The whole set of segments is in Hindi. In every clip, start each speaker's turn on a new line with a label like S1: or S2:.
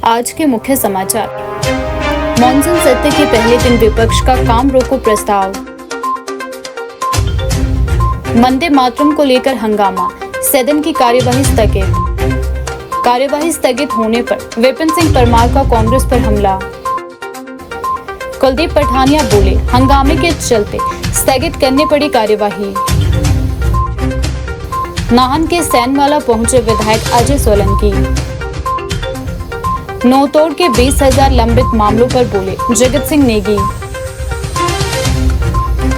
S1: आज के मुख्य समाचार। मॉनसून सत्र के पहले दिन विपक्ष का काम रोको प्रस्ताव। वंदे मातरम को लेकर हंगामा, सदन की कार्यवाही स्थगित। कार्यवाही स्थगित होने पर विपिन सिंह परमार का कांग्रेस पर हमला। कुलदीप पठानिया बोले, हंगामे के चलते स्थगित करनी पड़ी कार्यवाही। नाहन के सैनवाला पहुंचे विधायक अजय सोलंकी। नौतोड़ के 20,000 लंबित मामलों पर बोले जगत सिंह नेगी।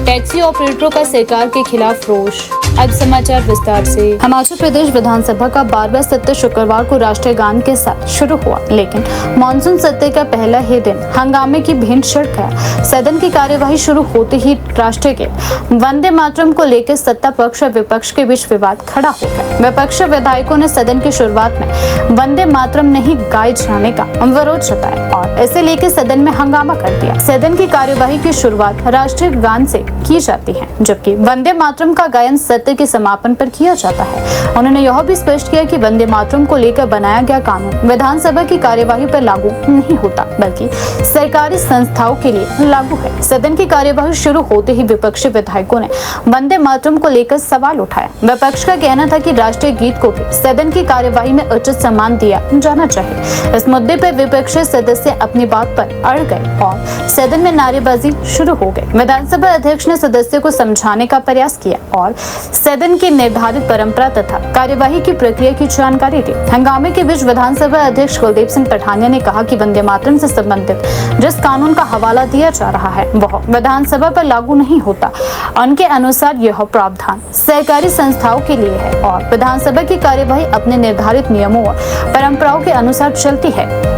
S1: टैक्सी ऑपरेटरों का सरकार के खिलाफ रोष। अब समाचार विस्तार से। हिमाचल प्रदेश विधानसभा का 12वां सत्र शुक्रवार को राष्ट्रीय गान के साथ शुरू हुआ, लेकिन मानसून सत्र का पहला ही दिन हंगामे की भेंट चढ़ गया। सदन की कार्यवाही शुरू होते ही राष्ट्रीय के वंदे मातरम को लेकर सत्ता पक्ष और विपक्ष के बीच विवाद खड़ा हो गया। विपक्षी विधायकों ने सदन की शुरुआत में वंदे मातरम नहीं गाए जाने का विरोध जताया और इसे लेकर सदन में हंगामा कर दिया। सदन की कार्यवाही की शुरुआत राष्ट्रीय गान से की जाती है, जबकि वंदे मातरम का गायन सत्र के समापन पर किया जाता है। उन्होंने यह भी स्पष्ट किया कि वंदे मातरम को लेकर बनाया गया कानून विधानसभा की कार्यवाही पर लागू नहीं होता, बल्कि सरकारी संस्थाओं के लिए लागू है। सदन की कार्यवाही शुरू होते ही विपक्षी विधायकों ने वंदे मातरम को लेकर सवाल उठाया। विपक्ष का कहना था कि राष्ट्रीय गीत को भी सदन की कार्यवाही में उचित सम्मान दिया जाना चाहिए। इस मुद्दे पर विपक्षी सदस्य अपनी बात पर अड़ गए और सदन में नारेबाजी शुरू हो गई। विधानसभा अध्यक्ष ने सदस्यों को समझाने का प्रयास किया और सदन की निर्धारित परंपरा तथा कार्यवाही की प्रक्रिया की जानकारी दी। हंगामे के बीच विधानसभा अध्यक्ष कुलदीप सिंह पठानिया ने कहा कि वंदे मातरम से संबंधित जिस कानून का हवाला दिया जा रहा है वह विधानसभा पर लागू नहीं होता। उनके अनुसार यह प्रावधान सरकारी संस्थाओं के लिए है और विधानसभा की कार्यवाही अपने निर्धारित नियमों और परंपराओं के अनुसार चलती है।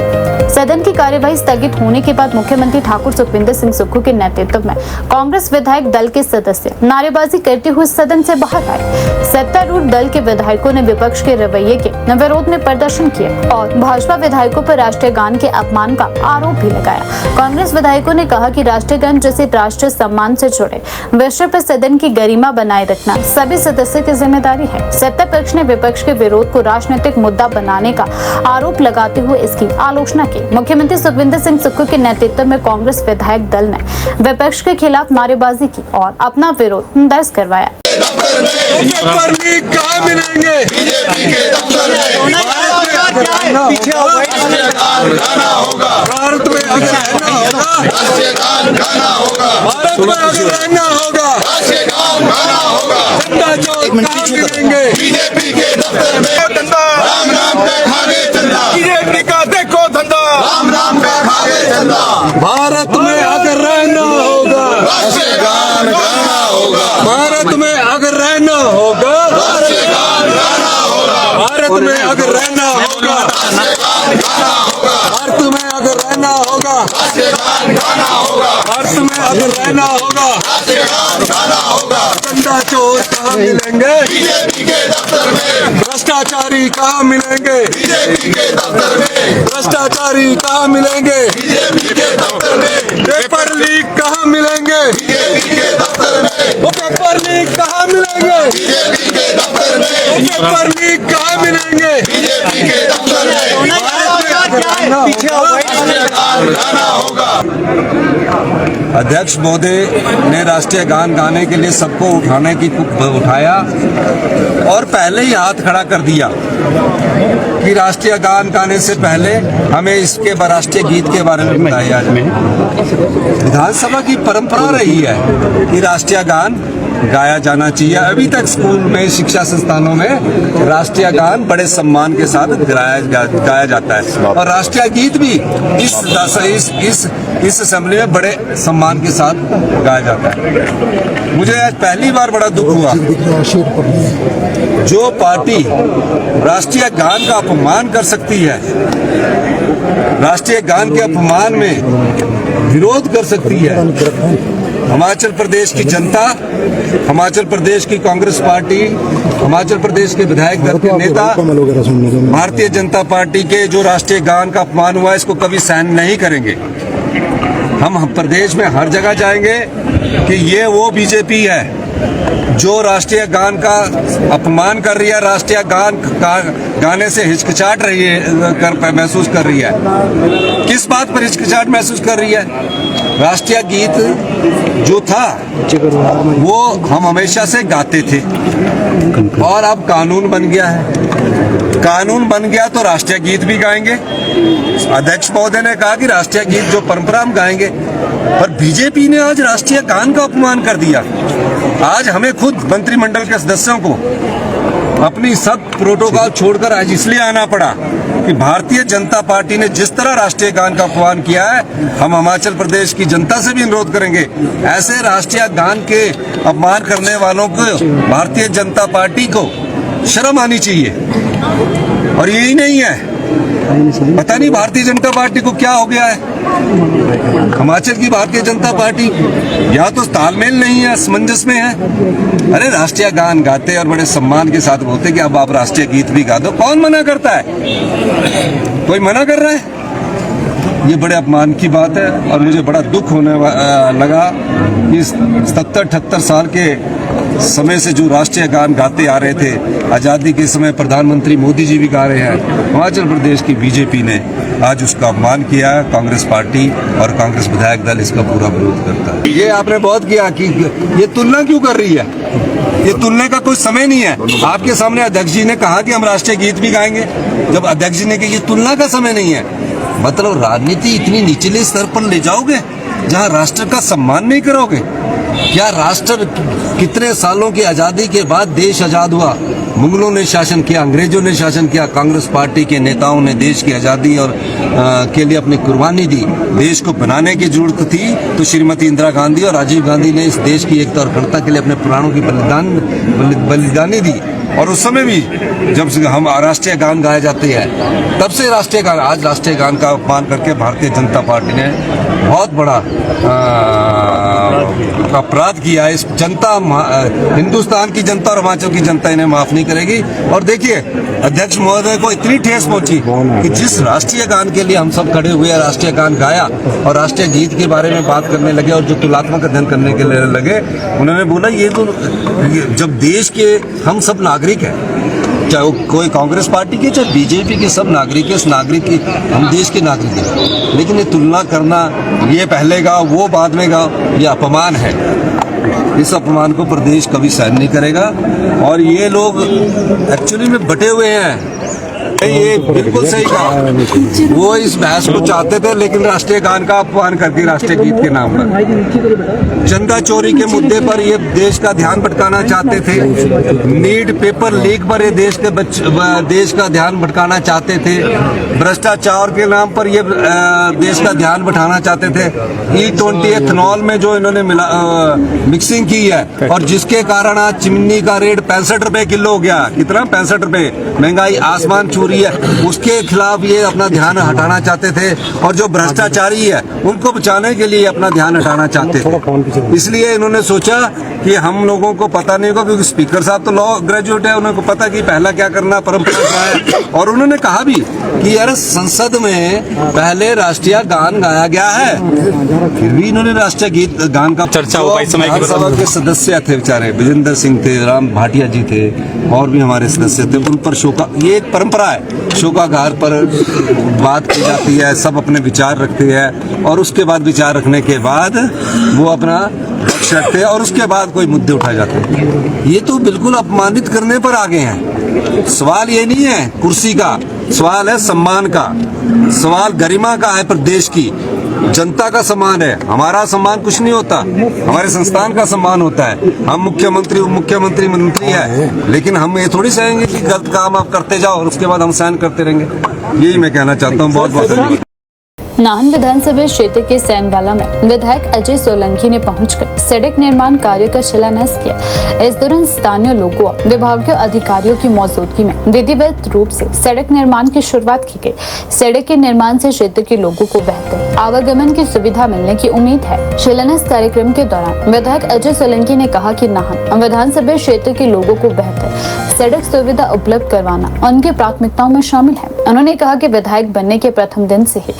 S1: सदन की कार्यवाही स्थगित होने के बाद मुख्यमंत्री ठाकुर सुखविंदर सिंह सुक्खू के नेतृत्व में कांग्रेस विधायक दल के सदस्य नारेबाजी करते हुए सदन से बाहर आए। सत्तारूढ़ दल के विधायकों ने विपक्ष के रवैये के विरोध में प्रदर्शन किया और भाजपा विधायकों पर राष्ट्रीय गान के अपमान का आरोप भी लगाया। कांग्रेस विधायकों ने कहा कि राष्ट्रीय गान जैसे राष्ट्रीय सम्मान से जुड़े विषय पर सदन की गरिमा बनाए रखना सभी सदस्यों की जिम्मेदारी है। सत्ता पक्ष ने विपक्ष के विरोध को राजनीतिक मुद्दा बनाने का आरोप लगाते हुए इसकी आलोचना की। मुख्यमंत्री सुखविंदर सिंह सुक्खू के नेतृत्व में कांग्रेस विधायक दल ने विपक्ष के खिलाफ नारेबाजी की और अपना विरोध दर्ज करवाया।
S2: भारत में अगर रहना होगा, भारत में अगर रहना होगा, भारत में अगर रहना होगा, भारत में अगर रहना होगा, भारत में अगर रहना होगा, चंदा चोर कहाँ मिलेंगे? बीजेपी के दफ्तर में। भ्रष्टाचारी कहाँ मिलेंगे? बीजेपी के दफ्तर में। भ्रष्टाचारी कहाँ मिलेंगे? बीजेपी के दफ्तर में। पेपर लीक कहाँ मिलेंगे? बीजेपी के दफ्तर में। वो पेपर लीक कहाँ मिलेंगे? बीजेपी के दफ्तर में। पेपर लीक कहाँ मिलेंगे? बीजेपी के दफ्तर में।
S3: अध्यक्ष महोदय ने राष्ट्रीय गान गाने के लिए सबको उठाया और पहले ही हाथ खड़ा कर दिया कि राष्ट्रीय गान गाने से पहले हमें इसके राष्ट्रीय गीत के बारे में बताया जाए। विधानसभा की परंपरा रही है कि राष्ट्रीय गान गाया जाना चाहिए। अभी तक स्कूल में, शिक्षा संस्थानों में राष्ट्रीय गान बड़े सम्मान के साथ गाया जाता है और राष्ट्रीय गीत भी इस असेंबली में बड़े सम्मान के साथ गाया जाता है। मुझे आज पहली बार बड़ा दुख हुआ, जो पार्टी राष्ट्रीय गान का अपमान कर सकती है, राष्ट्रीय गान के अपमान में विरोध कर सकती है, हिमाचल प्रदेश की जनता, हिमाचल प्रदेश की कांग्रेस पार्टी, हिमाचल प्रदेश के विधायक दल के नेता, भारतीय जनता पार्टी के जो राष्ट्रीय गान का अपमान हुआ, इसको कभी सहन नहीं करेंगे। हम प्रदेश में हर जगह जाएंगे कि ये वो बीजेपी है जो राष्ट्रीय गान का अपमान कर रही है, राष्ट्रीय गान गाने से हिचकिचाहट रही है, महसूस कर रही है। किस बात पर हिचकिचाहट महसूस कर रही है? राष्ट्रीय गीत जो था वो हम हमेशा से गाते थे और अब कानून बन गया है। कानून बन गया तो राष्ट्रीय गीत भी गाएंगे। अध्यक्ष महोदय ने कहा कि राष्ट्रीय गीत जो परंपरा हम गाएंगे, पर बीजेपी ने आज राष्ट्रीय गान का अपमान कर दिया। आज हमें खुद मंत्रिमंडल के सदस्यों को अपनी सब प्रोटोकॉल छोड़कर आज इसलिए आना पड़ा कि भारतीय जनता पार्टी ने जिस तरह राष्ट्रीय गान का अपमान किया है, हम हिमाचल प्रदेश की जनता से भी अनुरोध करेंगे, ऐसे राष्ट्रीय गान के अपमान करने वालों को भारतीय जनता पार्टी को शर्म आनी चाहिए। और यही नहीं है, पता नहीं भारतीय जनता पार्टी को क्या हो गया है। हिमाचल की भारतीय जनता पार्टी या तो तालमेल नहीं है, असमंजस में है। अरे राष्ट्रीय गान गाते और बड़े सम्मान के साथ बोलते कि अब आप राष्ट्रीय गीत भी गा दो। कौन मना करता है? कोई मना कर रहा है? ये बड़े अपमान की बात है और मुझे बड़ा दुख होने लगा कि 77-78 साल के समय से जो राष्ट्रीय गान गाते आ रहे थे, आज़ादी के समय प्रधानमंत्री मोदी जी भी गा रहे हैं, हिमाचल प्रदेश की बीजेपी ने आज उसका अपमान किया है। कांग्रेस पार्टी और कांग्रेस विधायक दल इसका पूरा विरोध करता है। ये आपने बहुत किया कि ये तुलना क्यों कर रही है? ये तुलना का कोई समय नहीं है। आपके सामने अध्यक्ष जी ने कहा कि हम राष्ट्रीय गीत भी गाएंगे, जब अध्यक्ष जी ने कहा ये तुलना का समय नहीं है। मतलब राजनीति इतनी निचले स्तर पर ले जाओगे जहां राष्ट्र का सम्मान नहीं करोगे? क्या राष्ट्र कितने सालों की आजादी के बाद देश आजाद हुआ? मुगलों ने शासन किया, अंग्रेजों ने शासन किया, कांग्रेस पार्टी के नेताओं ने देश की आजादी और के लिए अपनी कुर्बानी दी। देश को बनाने की जरूरत थी तो श्रीमती इंदिरा गांधी और राजीव गांधी ने इस देश की एकता और अखंडता के लिए अपने प्राणों की बलिदानी दी। और उस समय भी जब हम राष्ट्रीय गान गाए जाते हैं, तब से राष्ट्रीय गान, आज राष्ट्रीय गान का अपमान करके भारतीय जनता पार्टी ने बहुत बड़ा अपराध किया है। इस जनता, हिंदुस्तान की जनता और हिमाचल की जनता इन्हें माफ नहीं करेगी। और देखिए अध्यक्ष महोदय को इतनी ठेस पहुंची कि जिस राष्ट्रीय गान के लिए हम सब खड़े हुए, राष्ट्रीय गान गाया और राष्ट्रीय गीत के बारे में बात करने लगे और जो तुलनात्मक अध्ययन करने के लिए लगे, उन्होंने बोला ये तो जब देश के हम सब नागरिक हैं, चाहे कोई कांग्रेस पार्टी के चाहे बीजेपी के, सब नागरिक है, नागरिक की हम देश के नागरिक हैं, लेकिन ये तुलना करना, ये पहले गाओ वो बाद में गाओ, ये अपमान है। इस अपमान को प्रदेश कभी सहन नहीं करेगा। और ये लोग एक्चुअली में बटे हुए हैं। ये बिल्कुल सही कहा, वो इस बहस को चाहते थे लेकिन राष्ट्रीय गान का अपमान कर दिया राष्ट्रीय गीत के नाम पर। चंदा चोरी के मुद्दे पर ये देश का ध्यान भटकाना चाहते थे। नीट पेपर लीक पर ये देश का ध्यान भटकाना चाहते थे। भ्रष्टाचार के नाम पर ये देश का ध्यान बैठाना चाहते थे। E20 एथनॉल में जो इन्होंने मिक्सिंग की है और जिसके कारण आज चिमनी का रेट 65 रुपए किलो हो गया। कितना? 65 रुपए। महंगाई आसमान छू रही है, उसके खिलाफ ये अपना ध्यान हटाना चाहते थे। और जो भ्रष्टाचारी है उनको बचाने के लिए अपना ध्यान हटाना चाहते थे। इसलिए इन्होंने सोचा कि हम लोगों को पता नहीं होगा, क्योंकि स्पीकर साहब तो लॉ ग्रेजुएट है, उनको पता कि पहला क्या करना, परंपरा क्या है। और उन्होंने कहा भी कि यार संसद में पहले राष्ट्रीय गान गाया गया है, फिर भी इन्होंने राष्ट्रीय गीत गान का
S4: चर्चा हो पाई। समय
S3: के सदस्य थे बेचारे, विजेंद्र सिंह थे, राम भाटिया जी थे और भी हमारे सदस्य थे, उन पर शोका, ये एक परंपरा है, शोकागार पर बात की जाती है, सब अपने विचार रखते हैं और उसके बाद विचार रखने के बाद वो अपना पक्ष रखते हैं और उसके बाद कोई मुद्दे उठाए जाते हैं। ये तो बिल्कुल अपमानित करने पर आगे हैं। सवाल ये नहीं है कुर्सी का, सवाल है सम्मान का, सवाल गरिमा का है, प्रदेश की जनता का सम्मान है। हमारा सम्मान कुछ नहीं होता, हमारे संस्थान का सम्मान होता है। हम मुख्यमंत्री, उप मुख्यमंत्री, मंत्री है, लेकिन हम ये थोड़ी सहेंगे कि गलत काम आप करते जाओ और उसके बाद हम सहन करते रहेंगे। यही मैं कहना चाहता हूँ। बहुत बहुत धन्यवाद।
S1: नाहन विधानसभा क्षेत्र के सैनवाला में विधायक अजय सोलंकी ने पहुंचकर सड़क निर्माण कार्य का शिलान्यास किया। इस दौरान स्थानीय लोगों और विभागीय अधिकारियों की मौजूदगी में विधिवत रूप से सड़क निर्माण की शुरुआत की गई। सड़क के निर्माण से क्षेत्र के लोगों को बेहतर आवागमन की सुविधा मिलने की उम्मीद है। शिलान्यास कार्यक्रम के दौरान विधायक अजय सोलंकी ने कहा कि नाहन विधानसभा क्षेत्र के लोगों को बेहतर सड़क सुविधा उपलब्ध करवाना उनकी प्राथमिकताओं में शामिल है। उन्होंने कहा कि विधायक बनने के प्रथम दिन से ही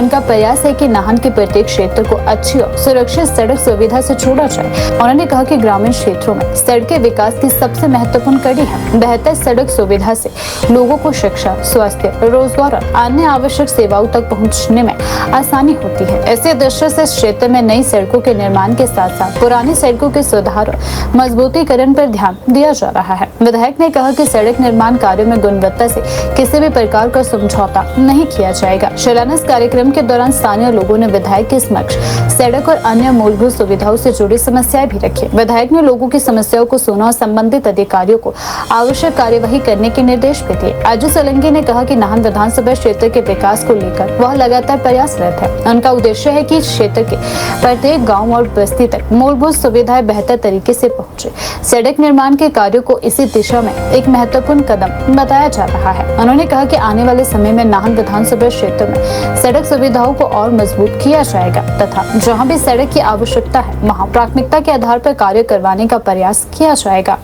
S1: उनका प्रयास है कि नाहन के प्रत्येक क्षेत्र को अच्छी और सुरक्षित सड़क सुविधा से जोड़ा जाए। उन्होंने कहा कि ग्रामीण क्षेत्रों में सड़कें विकास की सबसे महत्वपूर्ण कड़ी है। बेहतर सड़क सुविधा से लोगों को शिक्षा, स्वास्थ्य, रोजगार और अन्य आवश्यक सेवाओं तक पहुंचने में आसानी होती है। इसी दृष्टि से इस क्षेत्र में नई सड़कों के निर्माण के साथ साथ पुरानी सड़कों के सुधार और मजबूतीकरण पर ध्यान दिया जा रहा है। विधायक ने कहा कि सड़क निर्माण कार्यों में गुणवत्ता से किसी भी प्रकार का समझौता नहीं किया जाएगा। शिलान्यास कार्यक्रम के दौरान स्थानीय लोगों ने विधायक के समक्ष सड़क और अन्य मूलभूत सुविधाओं से जुड़ी समस्याएं भी रखी। विधायक ने लोगों की समस्याओं को सुना और संबंधित अधिकारियों को आवश्यक कार्यवाही करने के निर्देश भी दिए। अजय सोलंकी ने कहा कि नाहन विधानसभा क्षेत्र के विकास को लेकर वह लगातार प्रयासरत है। उनका उद्देश्य है कि क्षेत्र के प्रत्येक गाँव और बस्ती तक मूलभूत सुविधाएं बेहतर तरीके से पहुंचे। सड़क निर्माण के कार्यों को इसी दिशा में एक महत्वपूर्ण कदम बताया जा रहा है। उन्होंने कहा कि आने वाले समय में नाहन विधानसभा क्षेत्र में सड़क सुविधाओं को और मजबूत किया जाएगा तथा जहां भी सड़क की आवश्यकता है वहां प्राथमिकता के आधार पर कार्य करवाने का प्रयास किया जाएगा।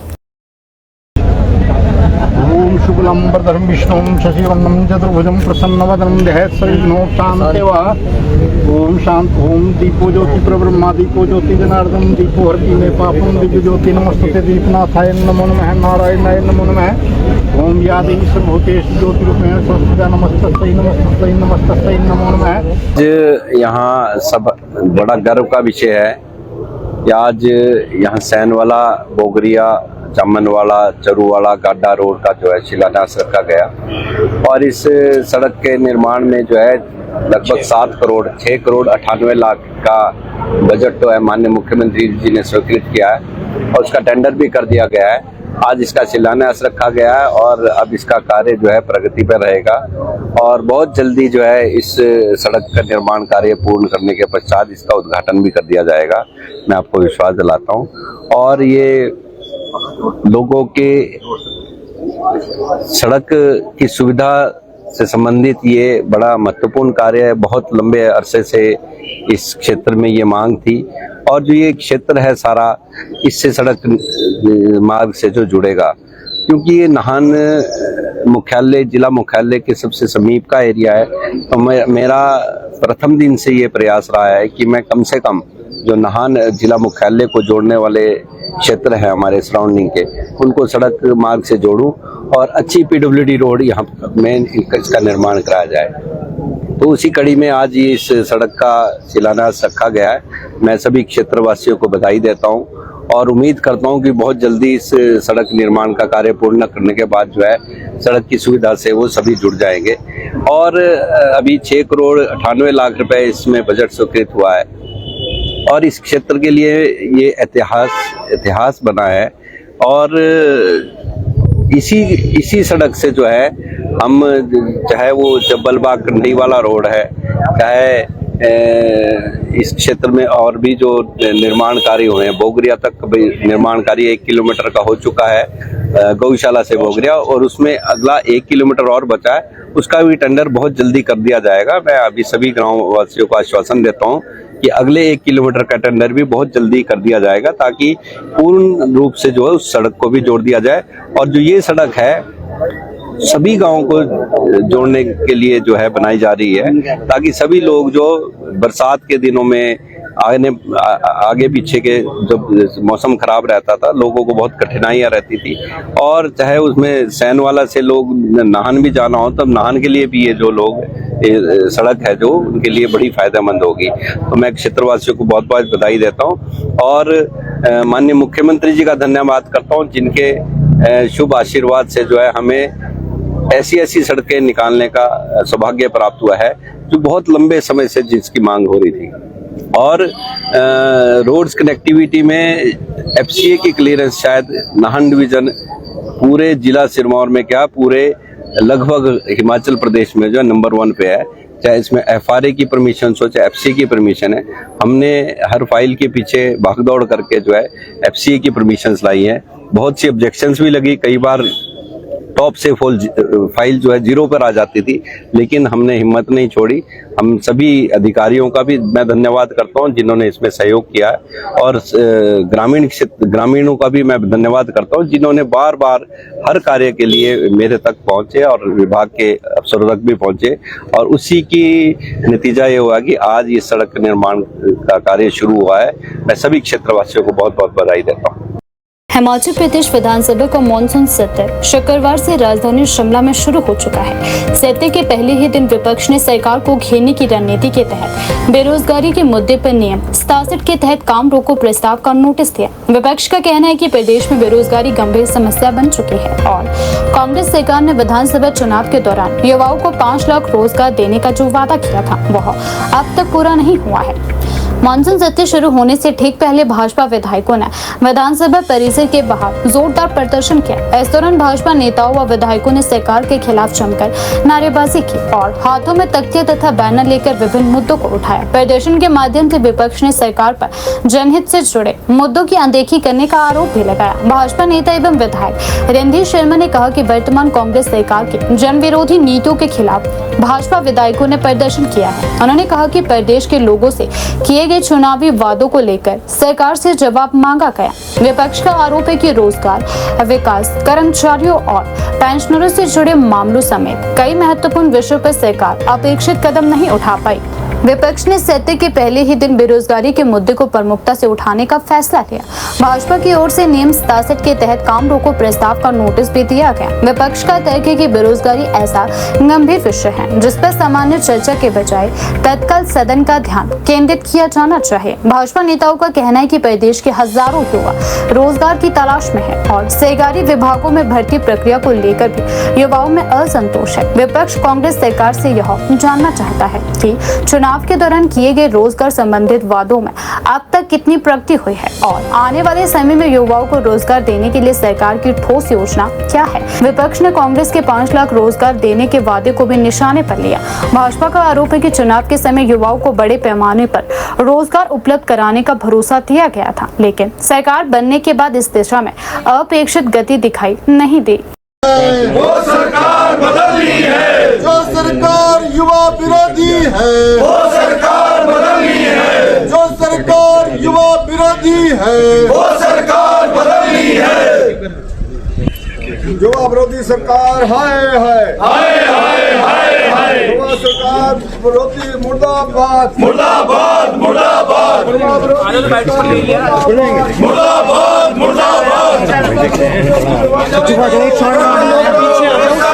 S4: ओम शुक्लम वरदं विष्णुं शशिवर्णं चतुर्भुजं प्रसन्नवदनं ध्यायेत्सर्वविघ्नोः शान्तिः। ओम शांत ओम दीपो ज्योति प्रब्रह्मा दीपो ज्योति जनार्दन दीपो हरति मे पापं दिव्य ज्योति नमस्ते दीपनाथाय नमो नमः नारायणाय नमो नमः। ओम या देवी सर्वभूतेषु ज्योतिरूपेण संस्थिता नमस्तस्यै नमस्तस्यै नमस्तस्यै नमो नमः।
S5: आज यहाँ सब बड़ा गर्व का विषय है कि आज यहाँ सैनवाला, बोगरिया, जामनवाला, चरूवाला, गाड्डा रोड का जो है शिलान्यास रखा गया और इस सड़क के निर्माण में जो है लगभग 6 करोड़ 98 लाख का बजट तो है माननीय मुख्यमंत्री जी ने स्वीकृत किया है और उसका टेंडर भी कर दिया गया है। आज इसका शिलान्यास रखा गया है और अब इसका कार्य जो है प्रगति पर रहेगा और बहुत जल्दी जो है इस सड़क का निर्माण कार्य पूर्ण करने के पश्चात इसका उद्घाटन भी कर दिया जाएगा। मैं आपको विश्वास दिलाता हूँ और ये लोगों के सड़क की सुविधा से संबंधित ये बड़ा महत्वपूर्ण कार्य है। बहुत लंबे अरसे से इस क्षेत्र में ये मांग थी और जो ये क्षेत्र है सारा इससे सड़क मार्ग से जो जुड़ेगा क्योंकि ये नाहन मुख्यालय, जिला मुख्यालय के सबसे समीप का एरिया है। तो मेरा प्रथम दिन से ये प्रयास रहा है कि मैं कम से कम जो नाहन जिला मुख्यालय को जोड़ने वाले क्षेत्र हैं हमारे सराउंडिंग के, उनको सड़क मार्ग से जोड़ूं और अच्छी पीडब्ल्यूडी रोड यहाँ में इसका निर्माण कराया जाए। तो उसी कड़ी में आज ये इस सड़क का शिलान्यास रखा गया है। मैं सभी क्षेत्रवासियों को बधाई देता हूँ और उम्मीद करता हूँ कि बहुत जल्दी इस सड़क निर्माण का कार्य पूर्ण करने के बाद जो है सड़क की सुविधा से वो सभी जुड़ जाएंगे। और अभी 6 करोड़ 98 लाख रुपए इसमें बजट स्वीकृत हुआ है और इस क्षेत्र के लिए ये इतिहास बना है और इसी सड़क से जो है हम, चाहे वो जब्बलबाग कंडी वाला रोड है, चाहे इस क्षेत्र में और भी जो निर्माण कार्य हुए हैं, बोगरिया तक निर्माण कार्य 1 किलोमीटर का हो चुका है गौशाला से बोगरिया और उसमें अगला 1 किलोमीटर और बचा है, उसका भी टेंडर बहुत जल्दी कर दिया जाएगा। मैं अभी सभी गाँव वासियों को आश्वासन देता हूँ कि अगले 1 किलोमीटर का टेंडर भी बहुत जल्दी कर दिया जाएगा ताकि पूर्ण रूप से जो है उस सड़क को भी जोड़ दिया जाए। और जो ये सड़क है सभी गांवों को जोड़ने के लिए जो है बनाई जा रही है ताकि सभी लोग जो बरसात के दिनों में आगे पीछे के जब मौसम खराब रहता था लोगों को बहुत कठिनाइयां रहती थी और चाहे उसमें सैनवाला से लोग नाहन भी जाना हो तब नाहन के लिए भी ये जो लोग सड़क है जो उनके लिए बड़ी फायदेमंद होगी। तो मैं क्षेत्रवासियों को बहुत बहुत बधाई देता हूँ और माननीय मुख्यमंत्री जी का धन्यवाद करता हूँ जिनके शुभ आशीर्वाद से जो है हमें ऐसी सड़कें निकालने का सौभाग्य प्राप्त हुआ है जो बहुत लंबे समय से जिसकी मांग हो रही थी। और रोड्स कनेक्टिविटी में FCA की क्लियरेंस शायद नाहन डिवीजन पूरे जिला सिरमौर में क्या पूरे लगभग हिमाचल प्रदेश में जो नंबर 1 पे है। चाहे इसमें FRA की परमिशन हो चाहे FCA की परमिशन है, हमने हर फाइल के पीछे भागदौड़ करके जो है FCA की परमिशंस लाई हैं। बहुत सी ऑब्जेक्शंस भी लगी, कई बार टॉप से फाइल जो है 0 पर आ जाती थी, लेकिन हमने हिम्मत नहीं छोड़ी। हम सभी अधिकारियों का भी मैं धन्यवाद करता हूं जिन्होंने इसमें सहयोग किया है, और ग्रामीणों का भी मैं धन्यवाद करता हूं जिन्होंने बार बार हर कार्य के लिए मेरे तक पहुंचे और विभाग के अफसरों तक भी पहुंचे, और उसी की नतीजा ये हुआ कि आज ये सड़क निर्माण का कार्य शुरू हुआ है। मैं सभी क्षेत्रवासियों को बहुत बहुत बधाई देता हूँ।
S1: हिमाचल प्रदेश विधानसभा का मॉनसून सत्र शुक्रवार से राजधानी शिमला में शुरू हो चुका है। सत्र के पहले ही दिन विपक्ष ने सरकार को घेरने की रणनीति के तहत बेरोजगारी के मुद्दे पर नियम 67 के तहत काम रोको प्रस्ताव का नोटिस दिया। विपक्ष का कहना है कि प्रदेश में बेरोजगारी गंभीर समस्या बन चुकी है और कांग्रेस सरकार ने विधानसभा चुनाव के दौरान युवाओं को 5 लाख रोजगार देने का जो वादा किया था वह अब तक पूरा नहीं हुआ है। मानसून सत्र शुरू होने से ठीक पहले भाजपा विधायकों ने विधानसभा परिसर के बाहर जोरदार प्रदर्शन किया। इस दौरान भाजपा नेताओं व विधायकों ने सरकार के खिलाफ जमकर नारेबाजी की और हाथों में तख्ते तथा बैनर लेकर विभिन्न मुद्दों को उठाया। प्रदर्शन के माध्यम से विपक्ष ने सरकार पर जनहित से जुड़े मुद्दों की अनदेखी करने का आरोप भी लगाया। भाजपा नेता एवं विधायक रणधीर शर्मा ने कहा कि वर्तमान कांग्रेस सरकार की जन विरोधी नीतियों के खिलाफ भाजपा विधायकों ने प्रदर्शन किया है। उन्होंने कहा कि प्रदेश के लोगों से किए गए चुनावी वादों को लेकर सरकार से जवाब मांगा गया। विपक्ष का आरोप है कि रोजगार, विकास, कर्मचारियों और पेंशनरों से जुड़े मामलों समेत कई महत्वपूर्ण विषयों पर सरकार अपेक्षित कदम नहीं उठा पाई। विपक्ष ने सत्र के पहले ही दिन बेरोजगारी के मुद्दे को प्रमुखता से उठाने का फैसला लिया। भाजपा की ओर से नियम 67 के तहत काम रोको प्रस्ताव का नोटिस भी दिया गया। विपक्ष का तर्क है कि बेरोजगारी ऐसा गंभीर विषय है जिस पर सामान्य चर्चा के बजाय तत्काल सदन का ध्यान केंद्रित किया जाना चाहिए। भाजपा नेताओं का कहना है कि प्रदेश के हजारों युवा रोजगार की तलाश में है और सरकारी विभागों में भर्ती प्रक्रिया को लेकर भी युवाओं में असंतोष है। विपक्ष कांग्रेस सरकार से यह जानना चाहता है कि चुनाव के दौरान किए गए रोजगार संबंधित वादों में अब तक कितनी प्रगति हुई है और आने वाले समय में युवाओं को रोजगार देने के लिए सरकार की ठोस योजना क्या है। विपक्ष ने कांग्रेस के 5 लाख रोजगार देने के वादे को भी निशाने पर लिया। भाजपा का आरोप है कि चुनाव के समय युवाओं को बड़े पैमाने पर रोजगार उपलब्ध कराने का भरोसा दिया गया था, लेकिन सरकार बनने के बाद इस दिशा में अपेक्षित गति दिखाई नहीं दी।
S2: वो सरकार बदलनी है जो सरकार युवा विरोधी है, वो सरकार बदलनी है जो सरकार युवा विरोधी है, वो सरकार बदलनी है। युवा विरोधी सरकार हाय हाय हाय हाय हाय हाय, युवा सरकार विरोधी मुर्दाबाद मुर्दाबाद मुर्दाबाद मुर्दाबाद मुर्दाबाद।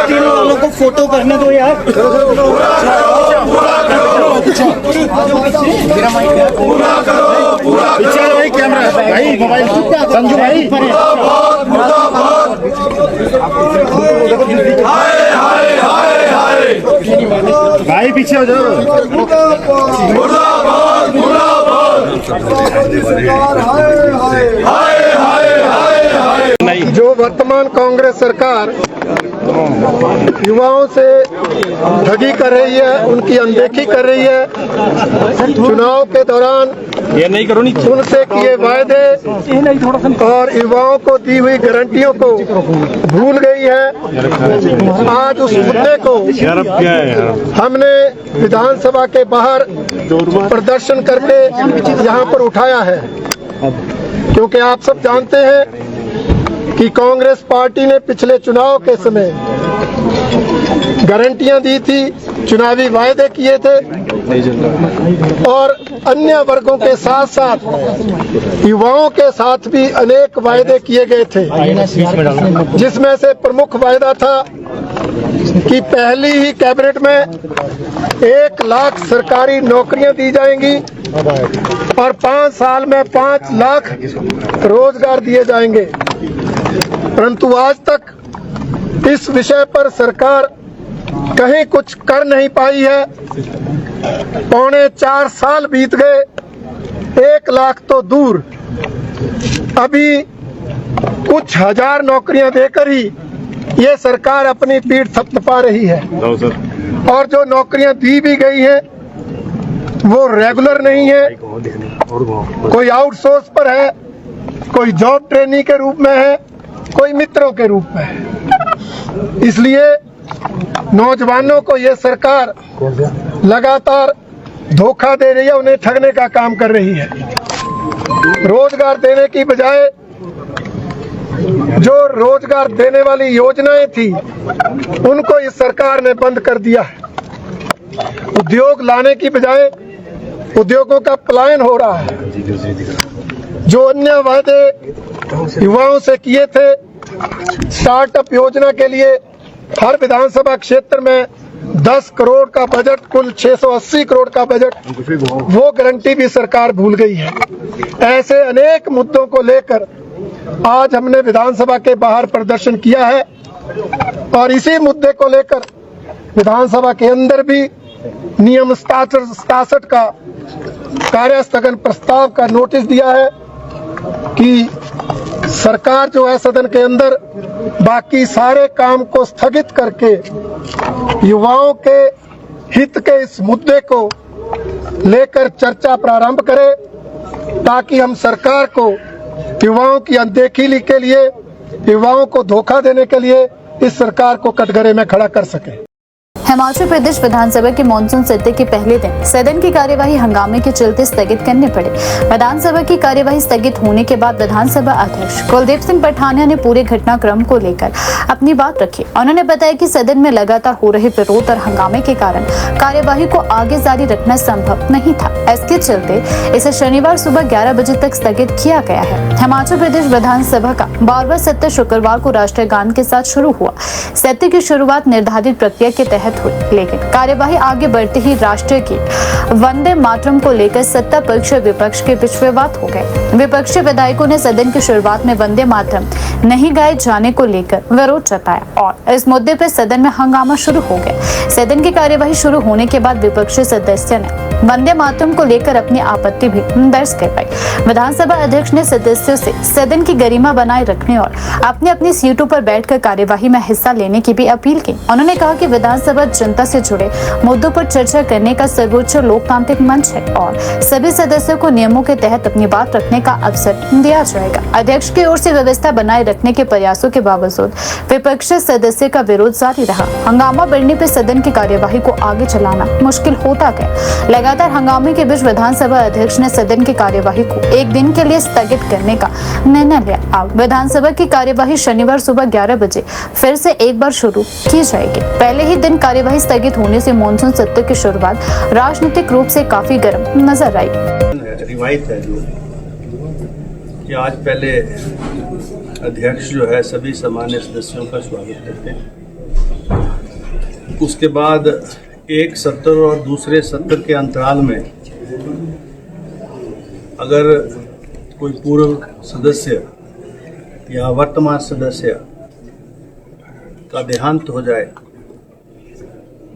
S6: तीनों को फोटो करने दो यार। भाई कैमरा भाई मोबाइल संजू भाई भाई पीछे हो जाओ।
S2: मुर्दाबाद मुर्दाबाद सरकार हाय हाय हाय हाय हाय हाय।
S4: जो वर्तमान कांग्रेस सरकार युवाओं से ठगी कर रही है, उनकी अनदेखी कर रही है, चुनाव के दौरान
S6: ये नहीं करो नहीं
S4: उनसे किए वायदे और युवाओं को दी हुई गारंटियों को भूल गई है। आज उस मुद्दे को हमने विधानसभा के बाहर प्रदर्शन करके यहाँ पर उठाया है, क्योंकि आप सब जानते हैं कि कांग्रेस पार्टी ने पिछले चुनाव के समय गारंटियां दी थी, चुनावी वायदे किए थे और अन्य वर्गों के साथ साथ युवाओं के साथ भी अनेक वायदे किए गए थे, जिसमें से प्रमुख वायदा था कि पहली ही कैबिनेट में 1 लाख सरकारी नौकरियां दी जाएंगी और 5 साल में 5 लाख रोजगार दिए जाएंगे। परंतु आज तक इस विषय पर सरकार कहीं कुछ कर नहीं पाई है। 3.25 साल बीत गए, 1 लाख तो दूर, अभी कुछ हजार नौकरियां देकर ही ये सरकार अपनी पीठ थपथपा रही है। और जो नौकरियां दी भी गई हैं वो रेगुलर नहीं है, कोई आउटसोर्स पर है, कोई जॉब ट्रेनिंग के रूप में है, कोई मित्रों के रूप में है।
S7: इसलिए नौजवानों को ये सरकार लगातार धोखा दे रही है, उन्हें ठगने का काम कर रही है। रोजगार देने की बजाय जो रोजगार देने वाली योजनाएं थी उनको इस सरकार ने बंद कर दिया है। उद्योग लाने की बजाय उद्योगों का पलायन हो रहा है। जो अन्य वादे युवाओं से किए थे, स्टार्टअप योजना के लिए हर विधानसभा क्षेत्र में 10 करोड़ का बजट, कुल 680 करोड़ का बजट, वो गारंटी भी सरकार भूल गई है। ऐसे अनेक मुद्दों को लेकर आज हमने विधानसभा के बाहर प्रदर्शन किया है और इसी मुद्दे को लेकर विधानसभा के अंदर भी नियम 67 का कार्यस्थगन प्रस्ताव का नोटिस दिया है कि सरकार जो है सदन के अंदर बाकी सारे काम को स्थगित करके युवाओं के हित के इस मुद्दे को लेकर चर्चा प्रारंभ करे, ताकि हम सरकार को युवाओं की अनदेखी के लिए, युवाओं को धोखा देने के लिए इस सरकार को कटघरे में खड़ा कर सके।
S1: हिमाचल प्रदेश विधानसभा के मानसून सत्र के पहले दिन सदन की कार्यवाही हंगामे के चलते स्थगित करनी पड़ी। विधानसभा की कार्यवाही स्थगित होने के बाद विधानसभा अध्यक्ष कुलदीप सिंह पठानिया ने पूरे घटनाक्रम को लेकर अपनी बात रखी। उन्होंने बताया कि सदन में लगातार हो रहे विरोध और हंगामे के कारण कार्यवाही को आगे जारी रखना संभव नहीं था। इसके चलते इसे शनिवार सुबह 11 बजे तक स्थगित किया गया है। हिमाचल प्रदेश विधानसभा का 12वां सत्र शुक्रवार को राष्ट्रीय गान के साथ शुरू हुआ। सत्र की शुरुआत निर्धारित प्रक्रिया के तहत हुई, लेकिन कार्यवाही आगे बढ़ते ही राष्ट्रीय गीत वंदे मातरम को लेकर सत्ता पक्ष और विपक्ष के बीच विवाद हो गए। विपक्षी विधायकों ने सदन की शुरुआत में वंदे मातरम नहीं गाए जाने को लेकर विरोध जताया और इस मुद्दे पर सदन में हंगामा शुरू हो गया। सदन की कार्यवाही शुरू होने के बाद विपक्षी सदस्य ने वंदे मातरम को लेकर अपनी आपत्ति भी दर्ज करवाई। विधानसभा अध्यक्ष ने सदस्यों से सदन की गरिमा बनाए रखने और अपनी अपनी सीटों पर बैठकर कार्यवाही में हिस्सा लेने की भी अपील की। उन्होंने कहा कि विधानसभा जनता से जुड़े मुद्दों पर चर्चा करने का सर्वोच्च लोकतांत्रिक मंच है और सभी सदस्यों को नियमों के तहत अपनी बात रखने का अवसर दिया जाएगा। अध्यक्ष की ओर से व्यवस्था बनाए रखने के प्रयासों के बावजूद विपक्षी सदस्य का विरोध जारी रहा। हंगामा बढ़ने पर सदन की कार्यवाही को आगे चलाना मुश्किल होता गया। लगातार हंगामे के बीच विधानसभा अध्यक्ष ने सदन की कार्यवाही को एक दिन के लिए स्थगित करने का निर्णय लिया। अब विधानसभा की कार्यवाही शनिवार सुबह 11 बजे फिर से एक बार शुरू की जाएगी। पहले ही दिन कार्यवाही स्थगित होने से मानसून सत्र की शुरुआत राजनीतिक रूप से काफी गर्म नजर आई।
S8: रिवायत है जो कि आज पहले अध्यक्ष जो है सभी सामान्य सदस्यों का स्वागत करते हैं, उसके बाद एक सत्र और दूसरे सत्र के अंतराल में अगर कोई पूर्व सदस्य या वर्तमान सदस्य का देहांत हो जाए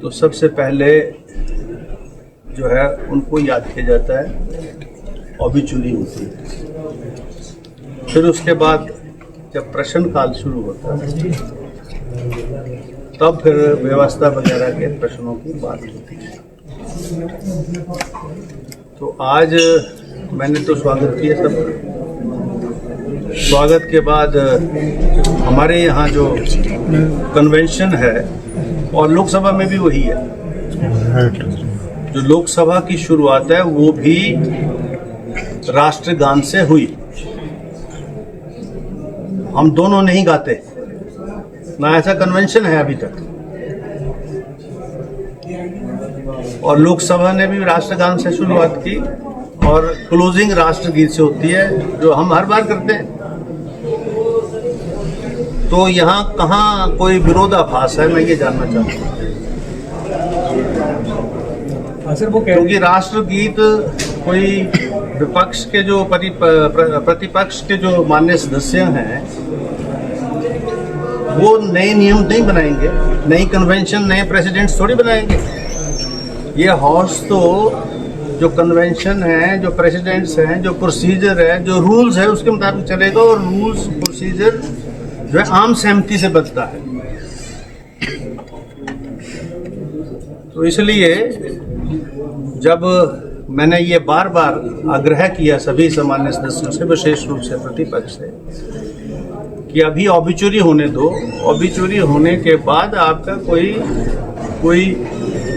S8: तो सबसे पहले जो है उनको याद किया जाता है, ऑबिचुरी होती है। फिर उसके बाद जब प्रश्नकाल शुरू होता है तब फिर व्यवस्था वगैरह के प्रश्नों की बात होती है। तो आज मैंने तो स्वागत किया सब। स्वागत के बाद हमारे यहाँ जो कन्वेंशन है और लोकसभा में भी वही है, जो लोकसभा की शुरुआत है वो भी राष्ट्रगान से हुई। हम दोनों नहीं गाते ना, ऐसा कन्वेंशन है अभी तक। और लोकसभा ने भी राष्ट्रगान से शुरुआत की और क्लोजिंग राष्ट्रगीत से होती है, जो हम हर बार करते हैं। तो यहाँ कहाँ कोई विरोधाभास है, मैं ये जानना चाहता हूँ। क्योंकि राष्ट्रगीत कोई विपक्ष के जो प्रतिपक्ष के जो मान्य सदस्य हैं वो नए नियम नहीं बनाएंगे, नई कन्वेंशन, नए प्रेसिडेंट्स थोड़ी बनाएंगे। ये हाउस तो जो कन्वेंशन है, जो प्रेसिडेंट्स हैं, जो प्रोसीजर है, जो रूल्स है उसके मुताबिक चलेगा और रूल्स प्रोसीजर जो है आम सहमति से बनता है। तो इसलिए जब मैंने ये बार बार आग्रह किया सभी सामान्य सदस्यों से, विशेष रूप से प्रतिपक्ष से, कि अभी ऑबिचुरी होने दो, ऑबिचुरी होने के बाद आपका कोई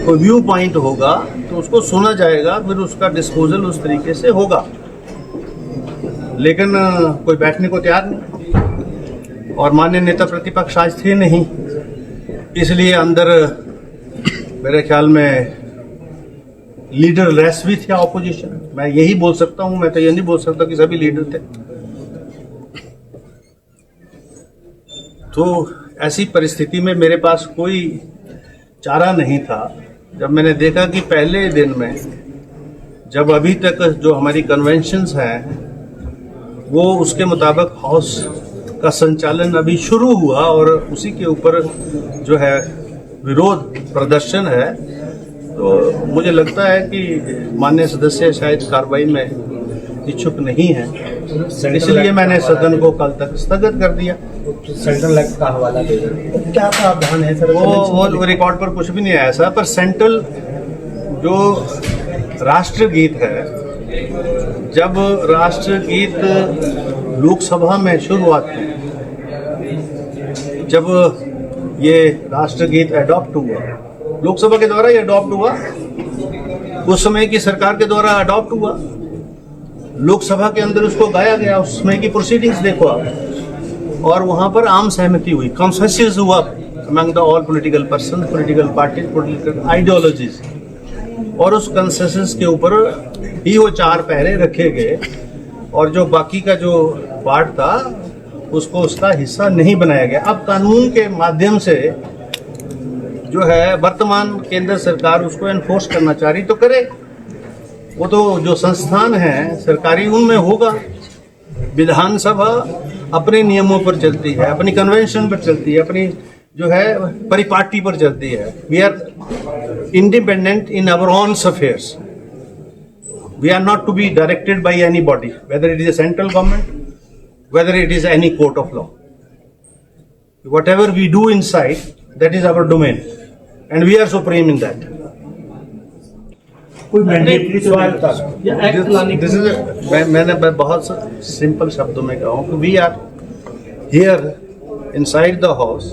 S8: व्यू पॉइंट होगा तो उसको सुना जाएगा, फिर उसका डिस्पोजल उस तरीके से होगा। लेकिन कोई बैठने को तैयार नहीं, और माननीय नेता प्रतिपक्ष आज थे नहीं, इसलिए अंदर मेरे ख्याल में लीडर लेस भी थे ऑपोजिशन। मैं यही बोल सकता हूं, मैं तो ये नहीं बोल सकता कि सभी लीडर थे। तो ऐसी परिस्थिति में मेरे पास कोई चारा नहीं था। जब मैंने देखा कि पहले दिन में, जब अभी तक जो हमारी कन्वेंशंस हैं वो उसके मुताबिक हाउस का संचालन अभी शुरू हुआ और उसी के ऊपर जो है विरोध प्रदर्शन है, तो मुझे लगता है कि माननीय सदस्य शायद कार्रवाई में इच्छुक नहीं है, इसलिए मैंने सदन को कल तक स्थगित कर दिया।
S6: सेंट्रल एक्ट का हवाला दे दें, क्या प्रावधान है सर?
S8: वो रिकॉर्ड पर कुछ भी नहीं आया सर, पर सेंट्रल जो राष्ट्रगीत है, जब राष्ट्रगीत लोकसभा में शुरुआत हुई, जब ये राष्ट्रगीत अडॉप्ट हुआ, लोकसभा के द्वारा ये अडॉप्ट हुआ, उस समय की सरकार के द्वारा अडॉप्ट हुआ, लोकसभा के अंदर उसको गाया गया, उस समय की प्रोसीडिंग्स देखो आप, और वहां पर आम सहमति हुई, कंसेंसस हुआ among the all political person, political parties, political ideologies, और उस कंसेंसस के ऊपर ही वो 4 पहरे रखे गए, और जो बाकी का जो पार्ट था उसको उसका हिस्सा नहीं बनाया गया। अब कानून के माध्यम से जो है वर्तमान केंद्र सरकार उसको एनफोर्स करना चाह रही तो करे, वो तो जो संस्थान है सरकारी उनमें होगा। विधानसभा अपने नियमों पर चलती है, अपनी कन्वेंशन पर चलती है, अपनी जो है परिपाटी पर चलती है। We are independent in our own affairs, we are not to be directed by any body, whether it is a central government, whether it is any court of law. Whatever we do inside, that is our domain, and we are supreme in that.
S6: कोई मैंडेटरी सवाल था
S8: This is मैंने बहुत सिंपल शब्दों में कहा हूँ कि we are here inside the house,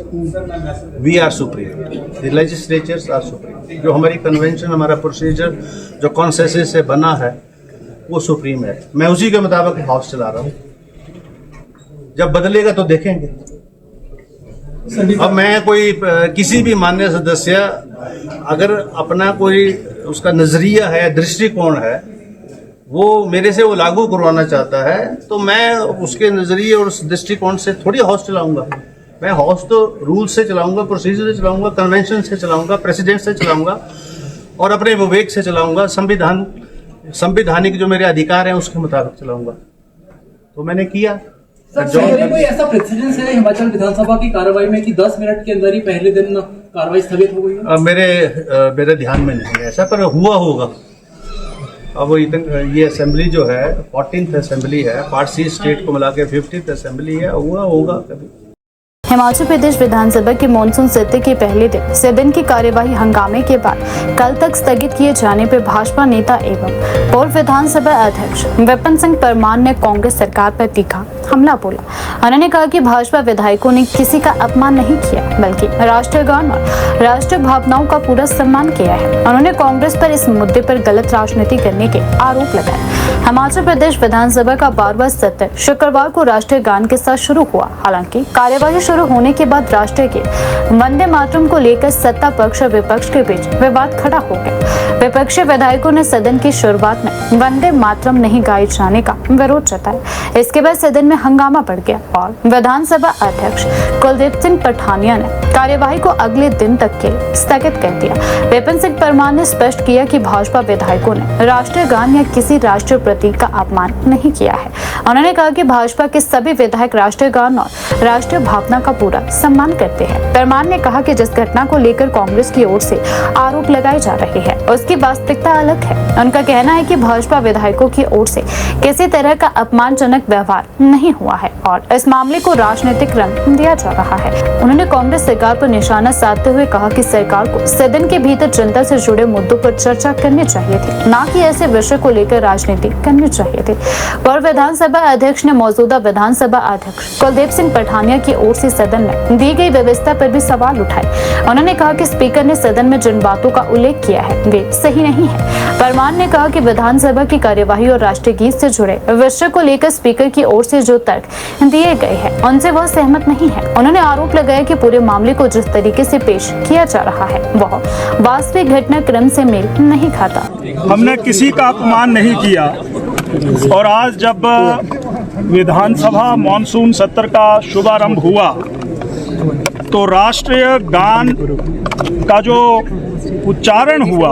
S8: we are supreme, the legislatures are supreme. जो हमारी कन्वेंशन, हमारा प्रोसीजर जो कॉन्सेंसस से बना है वो सुप्रीम है, मैं उसी के मुताबिक हाउस चला रहा हूँ। जब बदलेगा तो देखेंगे। अब मैं कोई किसी भी माननीय सदस्य अगर अपना कोई उसका नजरिया है, दृष्टिकोण है, वो मेरे से वो लागू करवाना चाहता है, तो मैं उसके नजरिए और उस दृष्टिकोण से थोड़ी हाउस चलाऊंगा। मैं हाउस तो रूल से चलाऊंगा, प्रोसीजर से चलाऊंगा, कन्वेंशन से चलाऊंगा, प्रेसिडेंट से चलाऊंगा और अपने विवेक से चलाऊंगा, संवैधानिक जो मेरे अधिकार हैं उसके मुताबिक चलाऊंगा। तो मैंने किया।
S9: सर, कोई ऐसा प्रेसिडेंस है हिमाचल विधानसभा की कार्रवाई में कि 10 मिनट के अंदर ही पहले दिन कार्रवाई स्थगित हो गई है?
S8: मेरे ध्यान में नहीं है ऐसा, पर हुआ होगा। अब ये असेंबली जो है 14th असेंबली है, पार्ट सी स्टेट को मिला के 50th असेंबली है, हुआ होगा कभी।
S1: हिमाचल प्रदेश विधानसभा के मॉनसून सत्र के पहले दिन सदन की कार्यवाही हंगामे के बाद कल तक स्थगित किए जाने पर भाजपा नेता एवं पूर्व विधानसभा अध्यक्ष विपिन सिंह परमार ने कांग्रेस सरकार पर तीखा हमला बोला। उन्होंने कहा कि भाजपा विधायकों ने किसी का अपमान नहीं किया, बल्कि राष्ट्रीय गान और राष्ट्रीय भावनाओं का पूरा सम्मान किया है। उन्होंने कांग्रेस पर इस मुद्दे पर गलत राजनीति करने के आरोप लगाए। हिमाचल प्रदेश विधानसभा का 12वां सत्र शुक्रवार को राष्ट्रीय गान के साथ शुरू हुआ। हालांकि कार्यवाही शुरू होने के बाद राष्ट्रीय गीत वंदे मातरम को लेकर सत्ता पक्ष और विपक्ष के बीच विवाद खड़ा हो गया। विपक्षी विधायकों ने सदन की शुरुआत में वंदे मातरम नहीं गाए जाने का विरोध जताया। इसके बाद सदन में हंगामा बढ़ गया और विधानसभा अध्यक्ष कुलदीप सिंह पठानिया ने कार्यवाही को अगले दिन तक के लिए स्थगित कर दिया। विपिन सिंह परमार ने स्पष्ट किया कि भाजपा विधायकों ने राष्ट्रीय गान या किसी राष्ट्रीय प्रतीक का अपमान नहीं किया है। उन्होंने कहा कि भाजपा के सभी विधायक राष्ट्रीय गान और राष्ट्रीय भावना का पूरा सम्मान करते हैं। परमार ने कहा कि जिस घटना को लेकर कांग्रेस की ओर से आरोप लगाए जा रहे हैं उसकी वास्तविकता अलग है। उनका कहना है कि भाजपा विधायकों की ओर से किसी तरह का अपमानजनक व्यवहार नहीं हुआ है और इस मामले को राजनीतिक रंग दिया जा रहा है। उन्होंने कांग्रेस सरकार पर निशाना साधते हुए कहा कि सरकार को सदन के भीतर जनता से जुड़े मुद्दों पर चर्चा करनी चाहिए थी, न कि ऐसे विषय को लेकर राजनीति करनी चाहिए थी। पूर्व विधानसभा अध्यक्ष ने मौजूदा विधानसभा अध्यक्ष कुलदीप सिंह पठानिया की ओर से सदन में दी गई व्यवस्था पर भी सवाल उठाए। उन्होंने कहा कि स्पीकर ने सदन में जिन बातों का उल्लेख किया है वे सही नहीं है। परमार ने कहा कि विधानसभा की कार्यवाही और राष्ट्रीय गीत से जुड़े विषय को लेकर स्पीकर की ओर से जो तर्क दिए गए हैं उनसे वह सहमत नहीं है। उन्होंने आरोप लगाया कि पूरे मामले को जिस तरीके से पेश किया जा रहा है वह वास्तविक घटनाक्रम से मेल नहीं खाता।
S10: हमने किसी का अपमान नहीं किया और आज जब विधानसभा मॉनसून सत्र का शुभारंभ हुआ तो राष्ट्रीय गान का जो उच्चारण हुआ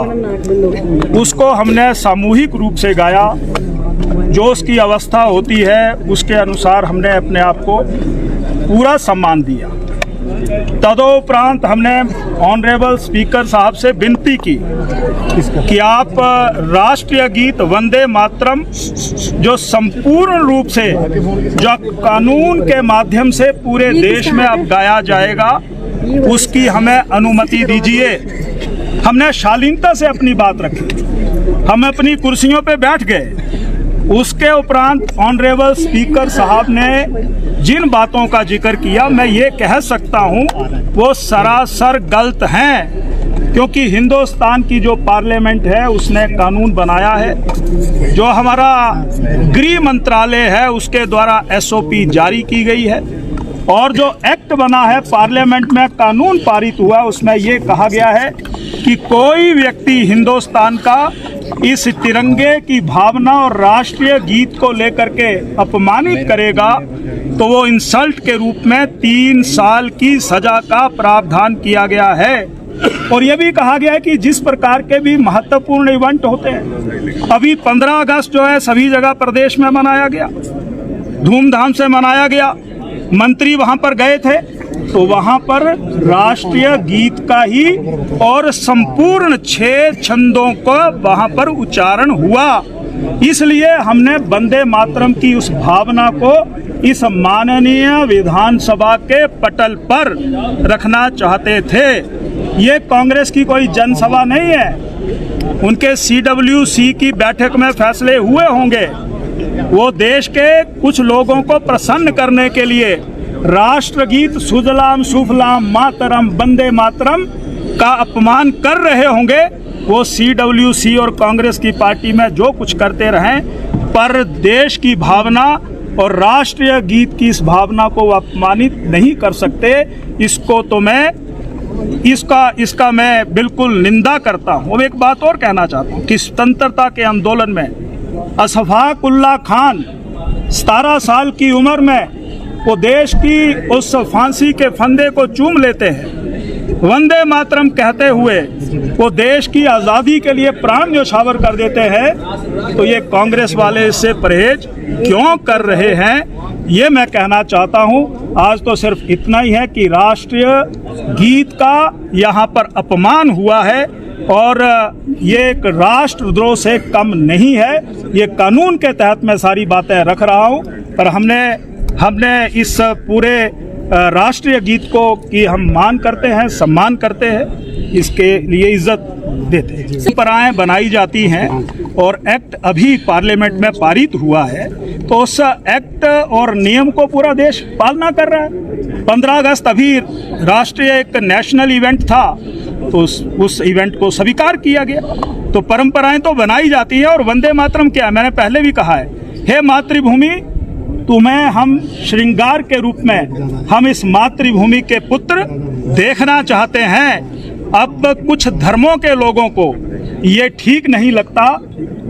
S10: उसको हमने सामूहिक रूप से गाया। जो उसकी अवस्था होती है उसके अनुसार हमने अपने आप को पूरा सम्मान दिया। तदोपरांत हमने ऑनरेबल स्पीकर साहब से विनती की कि आप राष्ट्रीय गीत वंदे मातरम जो संपूर्ण रूप से जो कानून के माध्यम से पूरे देश में अब गाया जाएगा उसकी हमें अनुमति दीजिए। हमने शालीनता से अपनी बात रखी, हम अपनी कुर्सियों पे बैठ गए। उसके उपरांत ऑनरेबल स्पीकर साहब ने जिन बातों का जिक्र किया मैं ये कह सकता हूँ वो सरासर गलत हैं, क्योंकि हिंदुस्तान की जो पार्लियामेंट है उसने कानून बनाया है। जो हमारा गृह मंत्रालय है उसके द्वारा SOP जारी की गई है और जो एक्ट बना है पार्लियामेंट में कानून पारित हुआ उसमें ये कहा गया है कि कोई व्यक्ति हिंदुस्तान का इस तिरंगे की भावना और राष्ट्रीय गीत को लेकर के अपमानित करेगा तो वो इंसल्ट के रूप में 3 साल की सजा का प्रावधान किया गया है। और ये भी कहा गया है कि जिस प्रकार के भी महत्वपूर्ण इवेंट होते हैं, अभी 15 अगस्त जो है सभी जगह प्रदेश में मनाया गया, धूमधाम से मनाया गया। मंत्री वहां पर गए थे तो वहां पर राष्ट्रीय गीत का ही और संपूर्ण 6 छंदों को वहां पर उच्चारण हुआ। इसलिए हमने वंदे मातरम की उस भावना को इस माननीय विधानसभा के पटल पर रखना चाहते थे। ये कांग्रेस की कोई जनसभा नहीं है। उनके CWC की बैठक में फैसले हुए होंगे। वो देश के कुछ लोगों को प्रसन्न करने के लिए राष्ट्रगीत सुजलाम सुफलाम मातरम वंदे मातरम का अपमान कर रहे होंगे। वो CWC और कांग्रेस की पार्टी में जो कुछ करते रहें, पर देश की भावना और राष्ट्रीय गीत की इस भावना को अपमानित नहीं कर सकते। इसको तो मैं इसका मैं बिल्कुल निंदा करता हूँ। अब एक बात और कहना चाहता हूँ कि स्वतंत्रता के आंदोलन में अशफाक उल्लाह खान 17 साल की उम्र में वो देश की उस फांसी के फंदे को चूम लेते हैं। वंदे मातरम कहते हुए वो देश की आज़ादी के लिए प्राण न्यौछावर कर देते हैं। तो ये कांग्रेस वाले इससे परहेज क्यों कर रहे हैं, ये मैं कहना चाहता हूँ। आज तो सिर्फ इतना ही है कि राष्ट्रीय गीत का यहाँ पर अपमान हुआ है और ये एक राष्ट्रद्रोह से कम नहीं है। ये कानून के तहत मैं सारी बातें रख रहा हूँ, पर हमने इस पूरे राष्ट्रीय गीत को कि हम मान करते हैं, सम्मान करते हैं, इसके लिए इज्जत देते हैं। परंपराएं बनाई जाती हैं और एक्ट अभी पार्लियामेंट में पारित हुआ है तो उस एक्ट और नियम को पूरा देश पालना कर रहा है। 15 अगस्त अभी राष्ट्रीय एक नेशनल इवेंट था तो उस इवेंट को स्वीकार किया गया। तो परंपराएं तो बनाई जाती है। और वंदे मातरम क्या है, मैंने पहले भी कहा है, हे मातृभूमि तुम्हें हम श्रृंगार के रूप में हम इस मातृभूमि के पुत्र देखना चाहते हैं। अब कुछ धर्मों के लोगों को ये ठीक नहीं लगता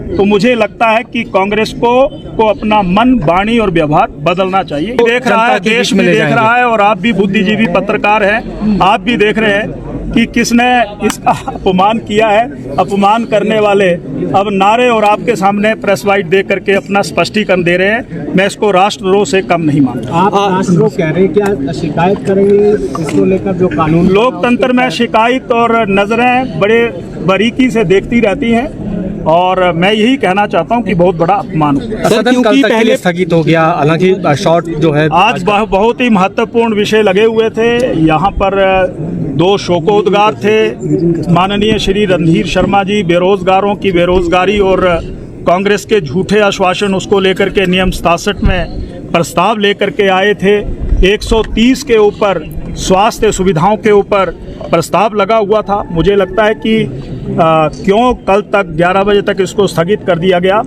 S10: तो मुझे लगता है कि कांग्रेस को अपना मन, वाणी और व्यवहार बदलना चाहिए। देख रहा है, देश में देख रहा है और आप भी बुद्धिजीवी पत्रकार हैं, आप भी देख रहे हैं कि किसने इसका अपमान किया है। अपमान करने वाले अब नारे और आपके सामने प्रेस वाइट दे करके अपना स्पष्टीकरण दे रहे हैं। मैं इसको राष्ट्रद्रोह से कम नहीं मानता।
S6: आप राष्ट्रद्रोह कह रहे हैं, क्या शिकायत करेंगे इसको लेकर? जो कानून
S10: लोकतंत्र में शिकायत और नजरें बड़े बारीकी से देखती रहती हैं और मैं यही कहना चाहता हूं कि बहुत बड़ा अपमान हुआ।
S6: सदन कल तक के लिए स्थगित हो गया, हालांकि शॉर्ट जो है
S10: आज बहुत ही महत्वपूर्ण विषय लगे हुए थे। यहाँ पर 2 शोकोद्गार थे। माननीय श्री रणधीर शर्मा जी बेरोजगारों की बेरोजगारी और कांग्रेस के झूठे आश्वासन उसको लेकर के नियम 67 में प्रस्ताव लेकर के आए थे। 130 के ऊपर स्वास्थ्य सुविधाओं के ऊपर प्रस्ताव लगा हुआ था। मुझे लगता है कि क्यों कल तक 11 बजे तक इसको स्थगित कर दिया गया।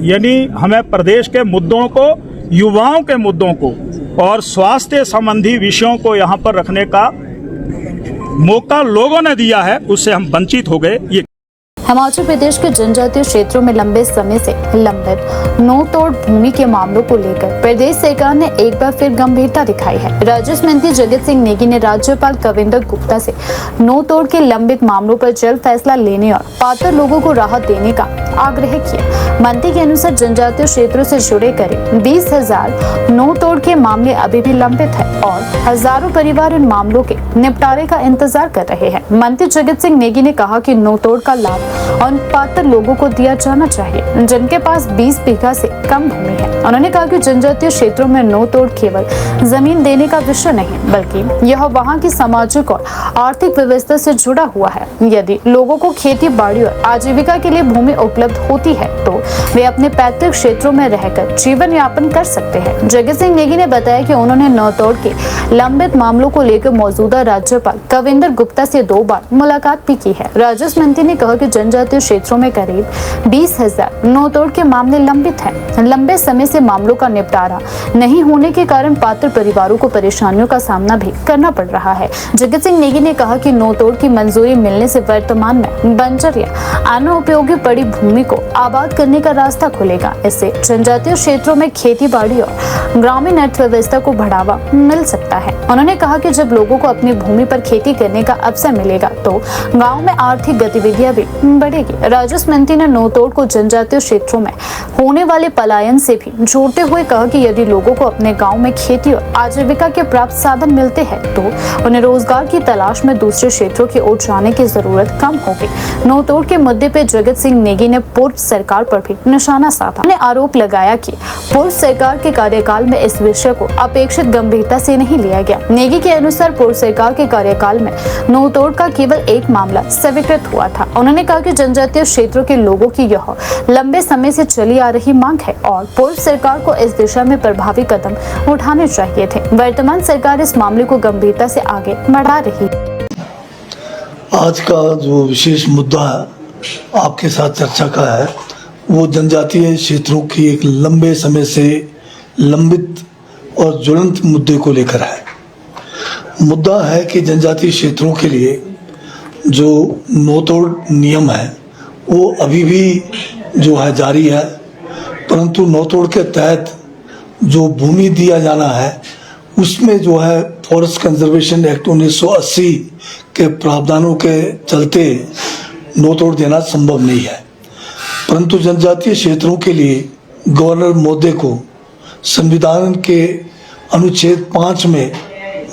S10: यानी हमें प्रदेश के मुद्दों को, युवाओं के मुद्दों को और स्वास्थ्य संबंधी विषयों को यहाँ पर रखने का मौका लोगों ने दिया है, उससे हम वंचित हो गए। ये
S1: हिमाचल प्रदेश के जनजातीय क्षेत्रों में लंबे समय से लंबित नो तोड़ भूमि के मामलों को लेकर प्रदेश सरकार ने एक बार फिर गंभीरता दिखाई है। राजस्व मंत्री जगत सिंह नेगी ने राज्यपाल कविंदर गुप्ता से नो तोड़ के लंबित मामलों पर जल्द फैसला लेने और पात्र लोगों को राहत देने का आग्रह किया। मंत्री के अनुसार जनजातीय क्षेत्रों से जुड़े करीब 20,000 नो तोड़ के मामले अभी भी लंबित है और हजारों परिवार इन मामलों के निपटारे का इंतजार कर रहे हैं। मंत्री जगत सिंह नेगी ने कहा कि नो तोड़ का लाभ और पात्र लोगों को दिया जाना चाहिए जिनके पास 20 बीघा से कम भूमि है। उन्होंने कहा कि जनजातीय क्षेत्रों में नो तोड़ केवल जमीन देने का विषय नहीं, बल्कि यह वहां की सामाजिक और आर्थिक व्यवस्था से जुड़ा हुआ है। यदि लोगों को खेती बाड़ी और आजीविका के लिए भूमि उपलब्ध होती है तो वे अपने पैतृक क्षेत्रों में रहकर जीवन यापन कर सकते हैं। जगत सिंह नेगी ने बताया कि उन्होंने नो तोड़ के लंबित मामलों को लेकर मौजूदा राज्यपाल कविंदर गुप्ता से 2 बार मुलाकात भी की है। राजस्व मंत्री ने कहा कि जनजातीय क्षेत्रों में करीब 20,000 नो तोड़ के मामले लंबित हैं। लंबे समय से मामलों का निपटारा नहीं होने के कारण पात्र परिवारों को परेशानियों का सामना भी करना पड़ रहा है। जगत सिंह नेगी ने कहा कि नो तोड़ की मंजूरी मिलने से वर्तमान में बंजर या अनुपयोगी पड़ी भूमि को आबाद करने का रास्ता खुलेगा। इससे जनजातीय क्षेत्रों में खेती बाड़ी और ग्रामीण अर्थव्यवस्था को बढ़ावा मिल सकता है। उन्होंने कहा कि जब लोगों को अपनी भूमि पर खेती करने का अवसर मिलेगा तो गाँव में आर्थिक गतिविधियां भी बढ़ेगी। राजस्व मंत्री ने नो तोड़ को जनजातीय क्षेत्रों में होने वाले पलायन से भी जोड़ते हुए कहा कि यदि लोगों को अपने गांव में खेती और आजीविका के प्राप्त साधन मिलते हैं तो उन्हें रोजगार की तलाश में दूसरे क्षेत्रों की ओर जाने की जरूरत कम होगी। नो तोड़ के मुद्दे पर जगत सिंह नेगी ने पूर्व सरकार पर भी निशाना साधा। उन्होंने आरोप लगाया कि पूर्व सरकार के कार्यकाल में इस विषय को अपेक्षित गंभीरता से नहीं लिया गया। नेगी के अनुसार पूर्व सरकार के कार्यकाल में नो तोड़ का केवल एक मामला स्वीकृत हुआ था। उन्होंने कहा कि जनजातीय क्षेत्रों के लोगों की यह लंबे समय से चली आ रही मांग है और पूर्व सरकार को इस दिशा में प्रभावी कदम उठाने चाहिए थे। वर्तमान सरकार इस मामले को गंभीरता से आगे बढ़ा रही है।
S11: आज का जो विशेष मुद्दा है आपके साथ चर्चा का है वो जनजातीय क्षेत्रों की एक लंबे समय से लंबित और ज्वलंत मुद्दे को लेकर है। मुद्दा है कि जनजातीय क्षेत्रों के लिए जो नो तोड़ नियम है वो अभी भी जो है जारी है, परंतु नो तोड़ के तहत जो भूमि दिया जाना है उसमें जो है फॉरेस्ट कंजर्वेशन एक्ट 1980 के प्रावधानों के चलते नो तोड़ देना संभव नहीं है। परंतु जनजातीय क्षेत्रों के लिए गवर्नर महोदय को संविधान के अनुच्छेद 5 में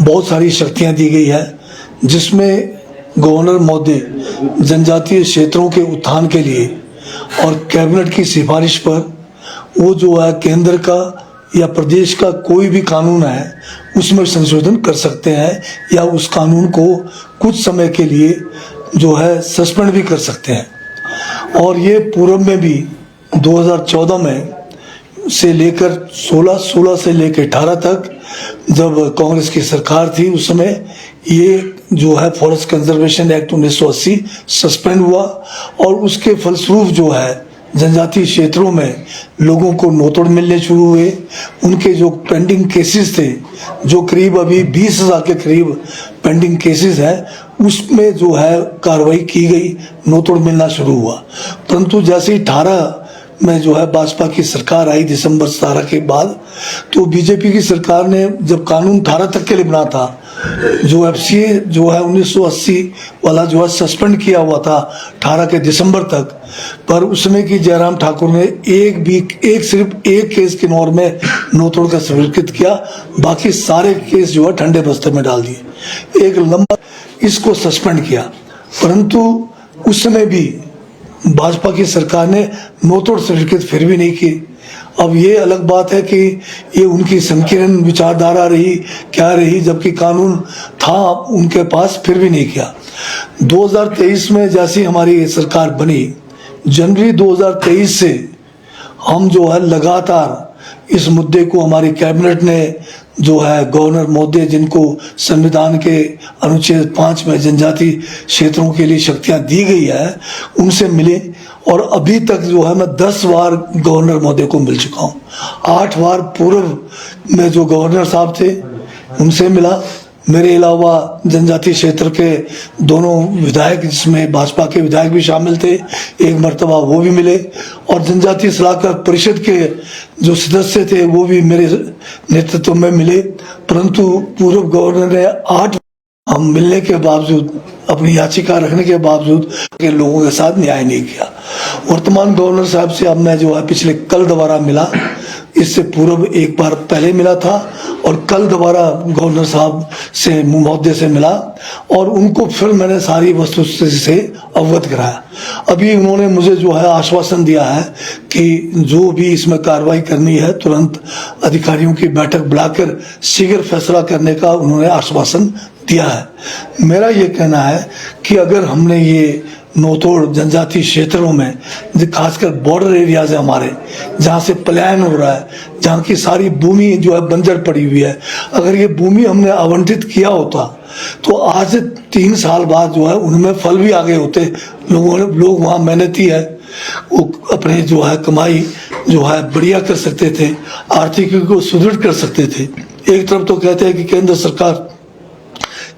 S11: बहुत सारी शक्तियां दी गई है, जिसमें गवर्नर महोदय जनजातीय क्षेत्रों के उत्थान के लिए और कैबिनेट की सिफारिश पर वो जो है केंद्र का या प्रदेश का कोई भी कानून है उसमें संशोधन कर सकते हैं या उस कानून को कुछ समय के लिए जो है सस्पेंड भी कर सकते हैं। और ये पूर्व में भी 2014 में से लेकर 16 से लेकर 18 तक जब कांग्रेस की सरकार थी उस समय ये जो है फॉरेस्ट कंजर्वेशन एक्ट 1980 सस्पेंड हुआ और उसके फलस्वरूप जो है जनजातीय क्षेत्रों में लोगों को नो तोड़ मिलने शुरू हुए। उनके जो पेंडिंग केसेस थे, जो करीब अभी 20,000 के करीब पेंडिंग केसेस हैं, उसमें जो है कार्रवाई की गई, नो तोड़ मिलना शुरू हुआ। परंतु जैसे ही 18 में जो है भाजपा की सरकार आई दिसंबर 17 के बाद, तो बीजेपी की सरकार ने जब कानून 18 तक के लिए बना था, जो एफसीए जो है 1980 वाला जो है सस्पेंड किया हुआ था 18 के दिसंबर तक, पर उसमें कि जयराम ठाकुर ने सिर्फ एक केस किन्नौर में नो तोड़ का स्वीकृत किया, बाकी सारे केस जो है ठंडे बस्ते में डाल दिए। एक लंबा इसको सस्पेंड किया, परंतु उस समय भी भाजपा की सरकार ने नो तोड़ स्वीकृत फिर भी नहीं की। अब ये अलग बात है कि ये उनकी संकीर्ण विचारधारा रही क्या रही, जबकि कानून था उनके पास, फिर भी नहीं किया। 2023 में जैसी हमारी सरकार बनी, जनवरी 2023 से हम जो है लगातार इस मुद्दे को हमारी कैबिनेट ने जो है गवर्नर महोदय, जिनको संविधान के अनुच्छेद 5 में जनजाति क्षेत्रों के लिए शक्तियां दी गई है, उनसे मिले। और अभी तक जो है मैं 10 बार गवर्नर महोदय को मिल चुका हूँ। 8 बार पूर्व में जो गवर्नर साहब थे उनसे मिला। मेरे अलावा जनजातीय क्षेत्र के दोनों विधायक, जिसमें भाजपा के विधायक भी शामिल थे, एक मर्तबा वो भी मिले। और जनजातीय सलाहकार परिषद के जो सदस्य थे वो भी मेरे नेतृत्व में मिले। परंतु पूर्व गवर्नर ने 8 हम मिलने के बावजूद, अपनी याचिका रखने के बावजूद के लोगों के साथ न्याय नहीं किया। वर्तमान गवर्नर साहब से अब मैं जो है पिछले कल दोबारा मिला, इससे पूर्व एक बार पहले मिला था और कल दोबारा गवर्नर साहब से महोदय से मिला और उनको फिर मैंने सारी वस्तुस्थिति से अवगत कराया। अभी उन्होंने मुझे जो है आश्वासन दिया है कि जो भी इसमें कार्रवाई करनी है तुरंत अधिकारियों की बैठक बुलाकर शीघ्र फैसला करने का उन्होंने आश्वासन दिया है। मेरा ये कहना है कि अगर हमने ये नोतोड़ जनजातीय क्षेत्रों में, खासकर बॉर्डर एरियाज है हमारे, जहाँ से पलायन हो रहा है, जहाँ की सारी भूमि जो है बंजर पड़ी हुई है, अगर ये भूमि हमने आवंटित किया होता तो आज से 3 साल बाद जो है उनमें फल भी आ गए होते। लोग वहाँ मेहनती है, वो अपने जो है कमाई जो है बढ़िया कर सकते थे, आर्थिकी को सुदृढ़ कर सकते थे। एक तरफ तो कहते हैं कि केंद्र सरकार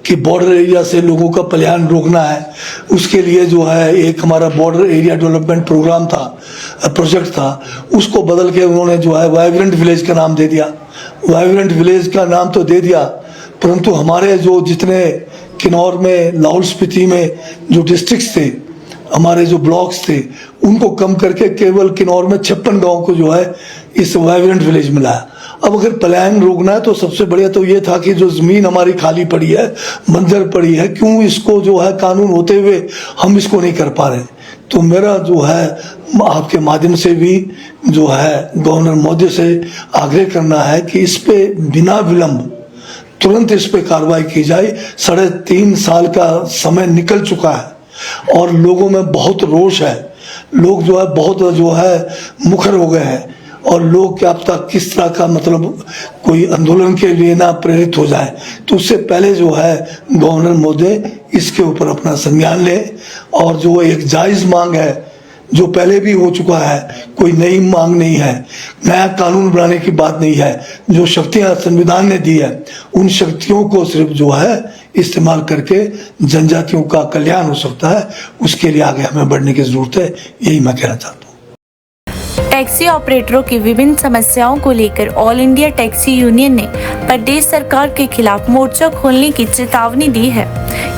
S11: कि बॉर्डर एरिया से लोगों का पलायन रोकना है, उसके लिए जो है एक हमारा बॉर्डर एरिया डेवलपमेंट प्रोग्राम था, प्रोजेक्ट था, उसको बदल के उन्होंने जो है वाइब्रेंट विलेज का नाम दे दिया। वाइब्रेंट विलेज का नाम तो दे दिया, परंतु हमारे जो जितने किन्नौर में, लाहौल स्पीति में जो डिस्ट्रिक्ट्स थे, हमारे जो ब्लॉक्स थे, उनको कम करके केवल किन्नौर में 56 गाँव को जो है इस वाइब्रेंट विलेज मिला है। अब अगर पलायन रोकना है तो सबसे बढ़िया तो ये था कि जो जमीन हमारी खाली पड़ी है, बंजर पड़ी है, क्यों इसको जो है कानून होते हुए हम इसको नहीं कर पा रहे। तो मेरा जो है आपके माध्यम से भी जो है गवर्नर महोदय से आग्रह करना है कि इस पे बिना विलंब तुरंत इस पे कार्रवाई की जाए। 3.5 साल का समय निकल चुका है और लोगों में बहुत रोष है, लोग जो है बहुत जो है मुखर हो गए हैं और लोग क्या पता किस तरह का मतलब कोई आंदोलन के लिए ना प्रेरित हो जाए। तो उससे पहले जो है गवर्नर महोदय इसके ऊपर अपना संज्ञान ले और जो एक जायज मांग है, जो पहले भी हो चुका है, कोई नई मांग नहीं है, नया कानून बनाने की बात नहीं है, जो शक्तियां संविधान ने दी है उन शक्तियों को सिर्फ जो है इस्तेमाल करके जनजातियों का कल्याण हो सकता है, उसके लिए आगे हमें बढ़ने की जरूरत है, यही मैं कहना चाहता हूँ।
S12: टैक्सी ऑपरेटरों की विभिन्न समस्याओं को लेकर ऑल इंडिया टैक्सी यूनियन ने प्रदेश सरकार के खिलाफ मोर्चा खोलने की चेतावनी दी है।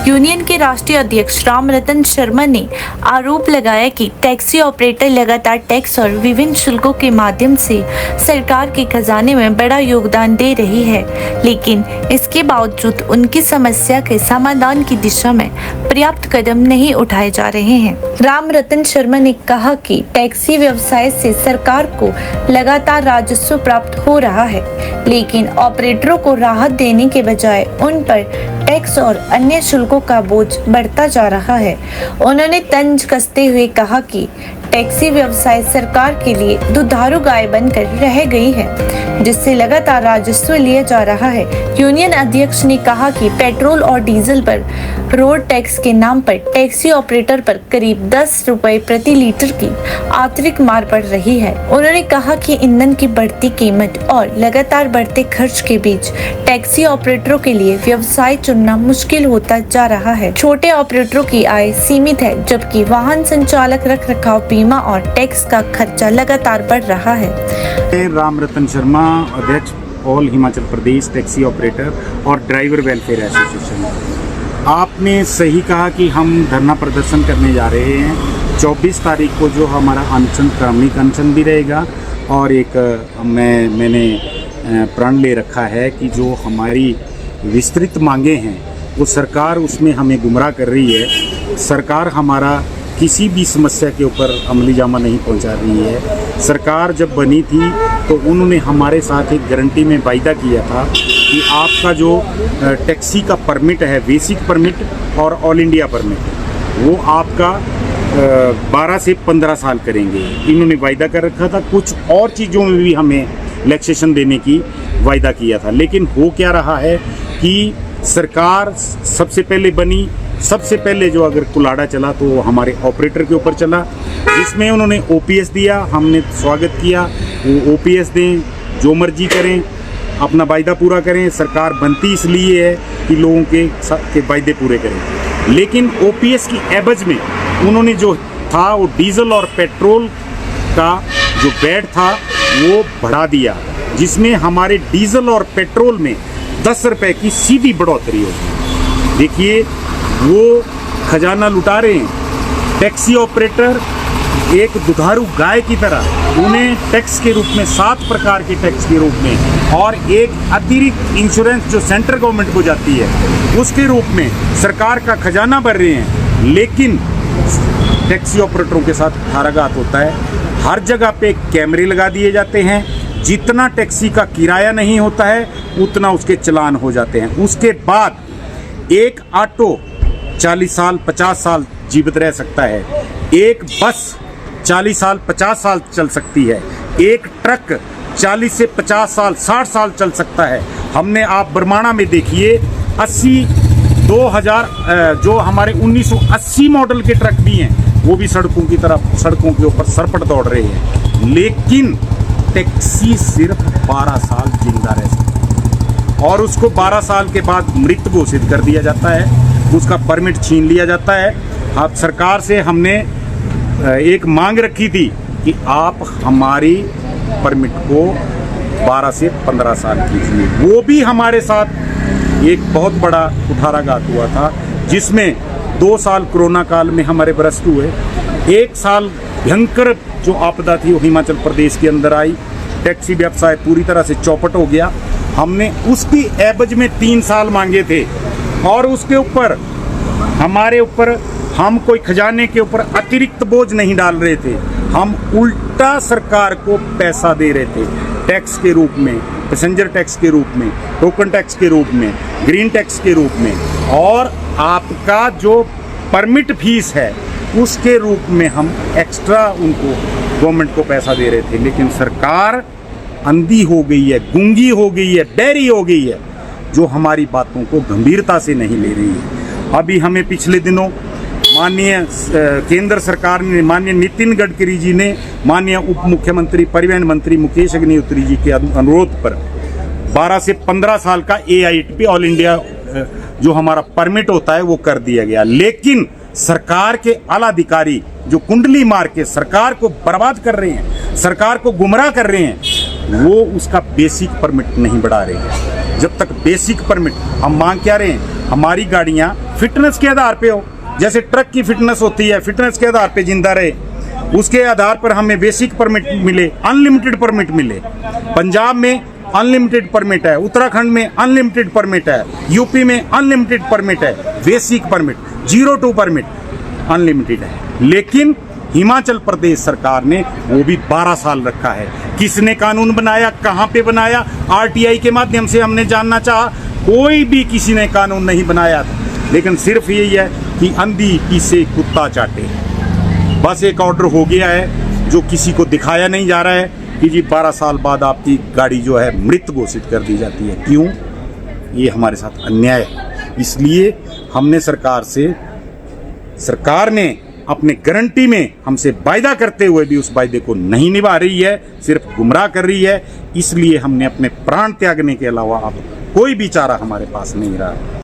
S12: यूनियन के राष्ट्रीय अध्यक्ष राम रतन शर्मा ने आरोप लगाया कि टैक्सी ऑपरेटर लगातार टैक्स और विभिन्न शुल्कों के माध्यम से सरकार के खजाने में बड़ा योगदान दे रही है, लेकिन इसके बावजूद उनकी समस्या के समाधान की दिशा में पर्याप्त कदम नहीं उठाए जा रहे हैं। राम रतन शर्मा ने कहा कि टैक्सी व्यवसाय से सरकार को लगातार राजस्व प्राप्त हो रहा है, लेकिन ऑपरेटरों को राहत देने के बजाय उन पर टैक्स और अन्य शुल्कों का बोझ बढ़ता जा रहा है। उन्होंने तंज कसते हुए कहा कि टैक्सी व्यवसाय सरकार के लिए दुधारू गाय बनकर रह गई है, जिससे लगातार राजस्व लिया जा रहा है। यूनियन अध्यक्ष ने कहा कि पेट्रोल और डीजल पर रोड टैक्स के नाम पर टैक्सी ऑपरेटर पर करीब 10 रुपए प्रति लीटर की अतिरिक्त मार पड़ रही की है। उन्होंने कहा कि ईंधन की बढ़ती कीमत और लगातार बढ़ते खर्च के बीच टैक्सी ऑपरेटरों के लिए व्यवसाय चुनना मुश्किल होता जा रहा है। छोटे ऑपरेटरों की आय सीमित है, जबकि वाहन संचालक, रखरखाव, बीमा और टैक्स का खर्चा लगातार बढ़ रहा है।
S10: राम रतन शर्मा, अध्यक्ष all Himachal Pradesh taxi operator और ड्राइवर वेलफेयर एसोसिएशन। आपने सही कहा कि हम धरना प्रदर्शन करने जा रहे हैं। 24 तारीख को जो हमारा अनशन, क्रमिक अनशन भी रहेगा और एक मैंने प्रण ले रखा है कि जो हमारी विस्तृत मांगे हैं वो सरकार उसमें हमें गुमराह कर रही है। सरकार हमारा किसी भी समस्या के ऊपर अमली जामा नहीं पहुंचा रही है। सरकार जब बनी थी तो उन्होंने हमारे साथ एक गारंटी में वायदा किया था कि आपका जो टैक्सी का परमिट है, बेसिक परमिट और ऑल इंडिया परमिट, वो आपका 12 से 15 साल करेंगे। इन्होंने वायदा कर रखा था। कुछ और चीज़ों में भी हमें रिलैक्सेशन देने की वायदा किया था, लेकिन हो क्या रहा है कि सरकार सबसे पहले बनी, सबसे पहले जो अगर कुलाड़ा चला तो वो हमारे ऑपरेटर के ऊपर चला, जिसमें उन्होंने ओपीएस दिया। हमने स्वागत किया, वो ओपीएस दें, जो मर्जी करें, अपना वायदा पूरा करें। सरकार बनती इसलिए है कि लोगों के वायदे पूरे करें, लेकिन ओपीएस की एवज में उन्होंने जो था वो डीजल और पेट्रोल का जो वैट था वो बढ़ा दिया, जिसमें हमारे डीजल और पेट्रोल में 10 रुपए की सीधी बढ़ोतरी होगी। देखिए, वो खजाना लुटा रहे हैं। टैक्सी ऑपरेटर एक दुधारू गाय की तरह, उन्हें टैक्स के रूप में 7 प्रकार के टैक्स के रूप में और एक अतिरिक्त इंश्योरेंस जो सेंट्रल गवर्नमेंट को जाती है उसके रूप में सरकार का खजाना भर रहे हैं। लेकिन टैक्सी ऑपरेटरों के साथ हाराघात होता है। हर जगह पे कैमरे लगा दिए जाते हैं। जितना टैक्सी का किराया नहीं होता है उतना उसके चालान हो जाते हैं। उसके बाद एक ऑटो 40 साल 50 साल जीवित रह सकता है, एक बस 40 साल 50 साल चल सकती है, एक ट्रक 40 से 50 साल 60 साल चल सकता है। हमने आप बरमाणा में देखिए 2000 जो हमारे 1980 मॉडल के ट्रक भी हैं, वो भी सड़कों के ऊपर सरपट दौड़ रहे हैं। लेकिन टैक्सी सिर्फ 12 साल जिंदा रह सकती है और उसको 12 साल के बाद मृत घोषित कर दिया जाता है, उसका परमिट छीन लिया जाता है। अब सरकार से हमने एक मांग रखी थी कि आप हमारी परमिट को 12 से 15 साल कीजिए। वो भी हमारे साथ एक बहुत बड़ा कुठाराघात हुआ था, जिसमें 2 साल कोरोना काल में हमारे भ्रष्ट हुए। 1 साल भयंकर जो आपदा थी वो हिमाचल प्रदेश के अंदर आई। टैक्सी व्यवसाय पूरी तरह से चौपट हो गया। हमने उसकी एवज में 3 साल मांगे थे और उसके ऊपर हमारे ऊपर हम कोई खजाने के ऊपर अतिरिक्त बोझ नहीं डाल रहे थे। हम उल्टा सरकार को पैसा दे रहे थे, टैक्स के रूप में, पैसेंजर टैक्स के रूप में, टोकन टैक्स के रूप में, ग्रीन टैक्स के रूप में, और आपका जो परमिट फीस है उसके रूप में हम एक्स्ट्रा उनको गवर्नमेंट को पैसा दे रहे थे। लेकिन सरकार अंधी हो गई है, गूंगी हो गई है, बहरी हो गई है, जो हमारी बातों को गंभीरता से नहीं ले रही है। अभी हमें पिछले दिनों माननीय केंद्र सरकार ने, माननीय नितिन गडकरी जी ने, माननीय उप मुख्यमंत्री परिवहन मंत्री मुकेश अग्निहोत्री जी के अनुरोध पर 12 से 15 साल का AITP ऑल इंडिया जो हमारा परमिट होता है वो कर दिया गया। लेकिन सरकार के आला अधिकारी जो कुंडली मार के सरकार को बर्बाद कर रहे हैं, सरकार को गुमराह कर रहे हैं, वो उसका बेसिक परमिट नहीं बढ़ा रहे हैं। जब तक बेसिक परमिट, हम मांग क्या रहे हैं, हमारी गाड़ियां फिटनेस के आधार पे हो, जैसे ट्रक की फिटनेस होती है, फिटनेस के आधार पे जिंदा रहे, उसके आधार पर हमें बेसिक परमिट मिले, अनलिमिटेड परमिट मिले। पंजाब में अनलिमिटेड परमिट है, उत्तराखंड में अनलिमिटेड परमिट है, यूपी में अनलिमिटेड परमिट है, बेसिक परमिट 02 परमिट अनलिमिटेड है। लेकिन हिमाचल प्रदेश सरकार ने वो भी 12 साल रखा है। किसने कानून बनाया, कहां पे बनाया? RTI के माध्यम से हमने जानना चाहा, कोई भी किसी ने कानून नहीं बनाया, लेकिन सिर्फ यही है कि अंधी पीछे कुत्ता चाटे। बस एक ऑर्डर हो गया है जो किसी को दिखाया नहीं जा रहा है कि जी 12 साल बाद आपकी गाड़ी जो है मृत घोषित कर दी जाती है। क्यों? ये हमारे साथ अन्याय है। इसलिए हमने सरकार ने अपने गारंटी में हमसे वायदा करते हुए भी उस वायदे को नहीं निभा रही है, सिर्फ गुमराह कर रही है। इसलिए हमने अपने प्राण त्यागने के अलावा अब कोई भी चारा हमारे पास नहीं रहा।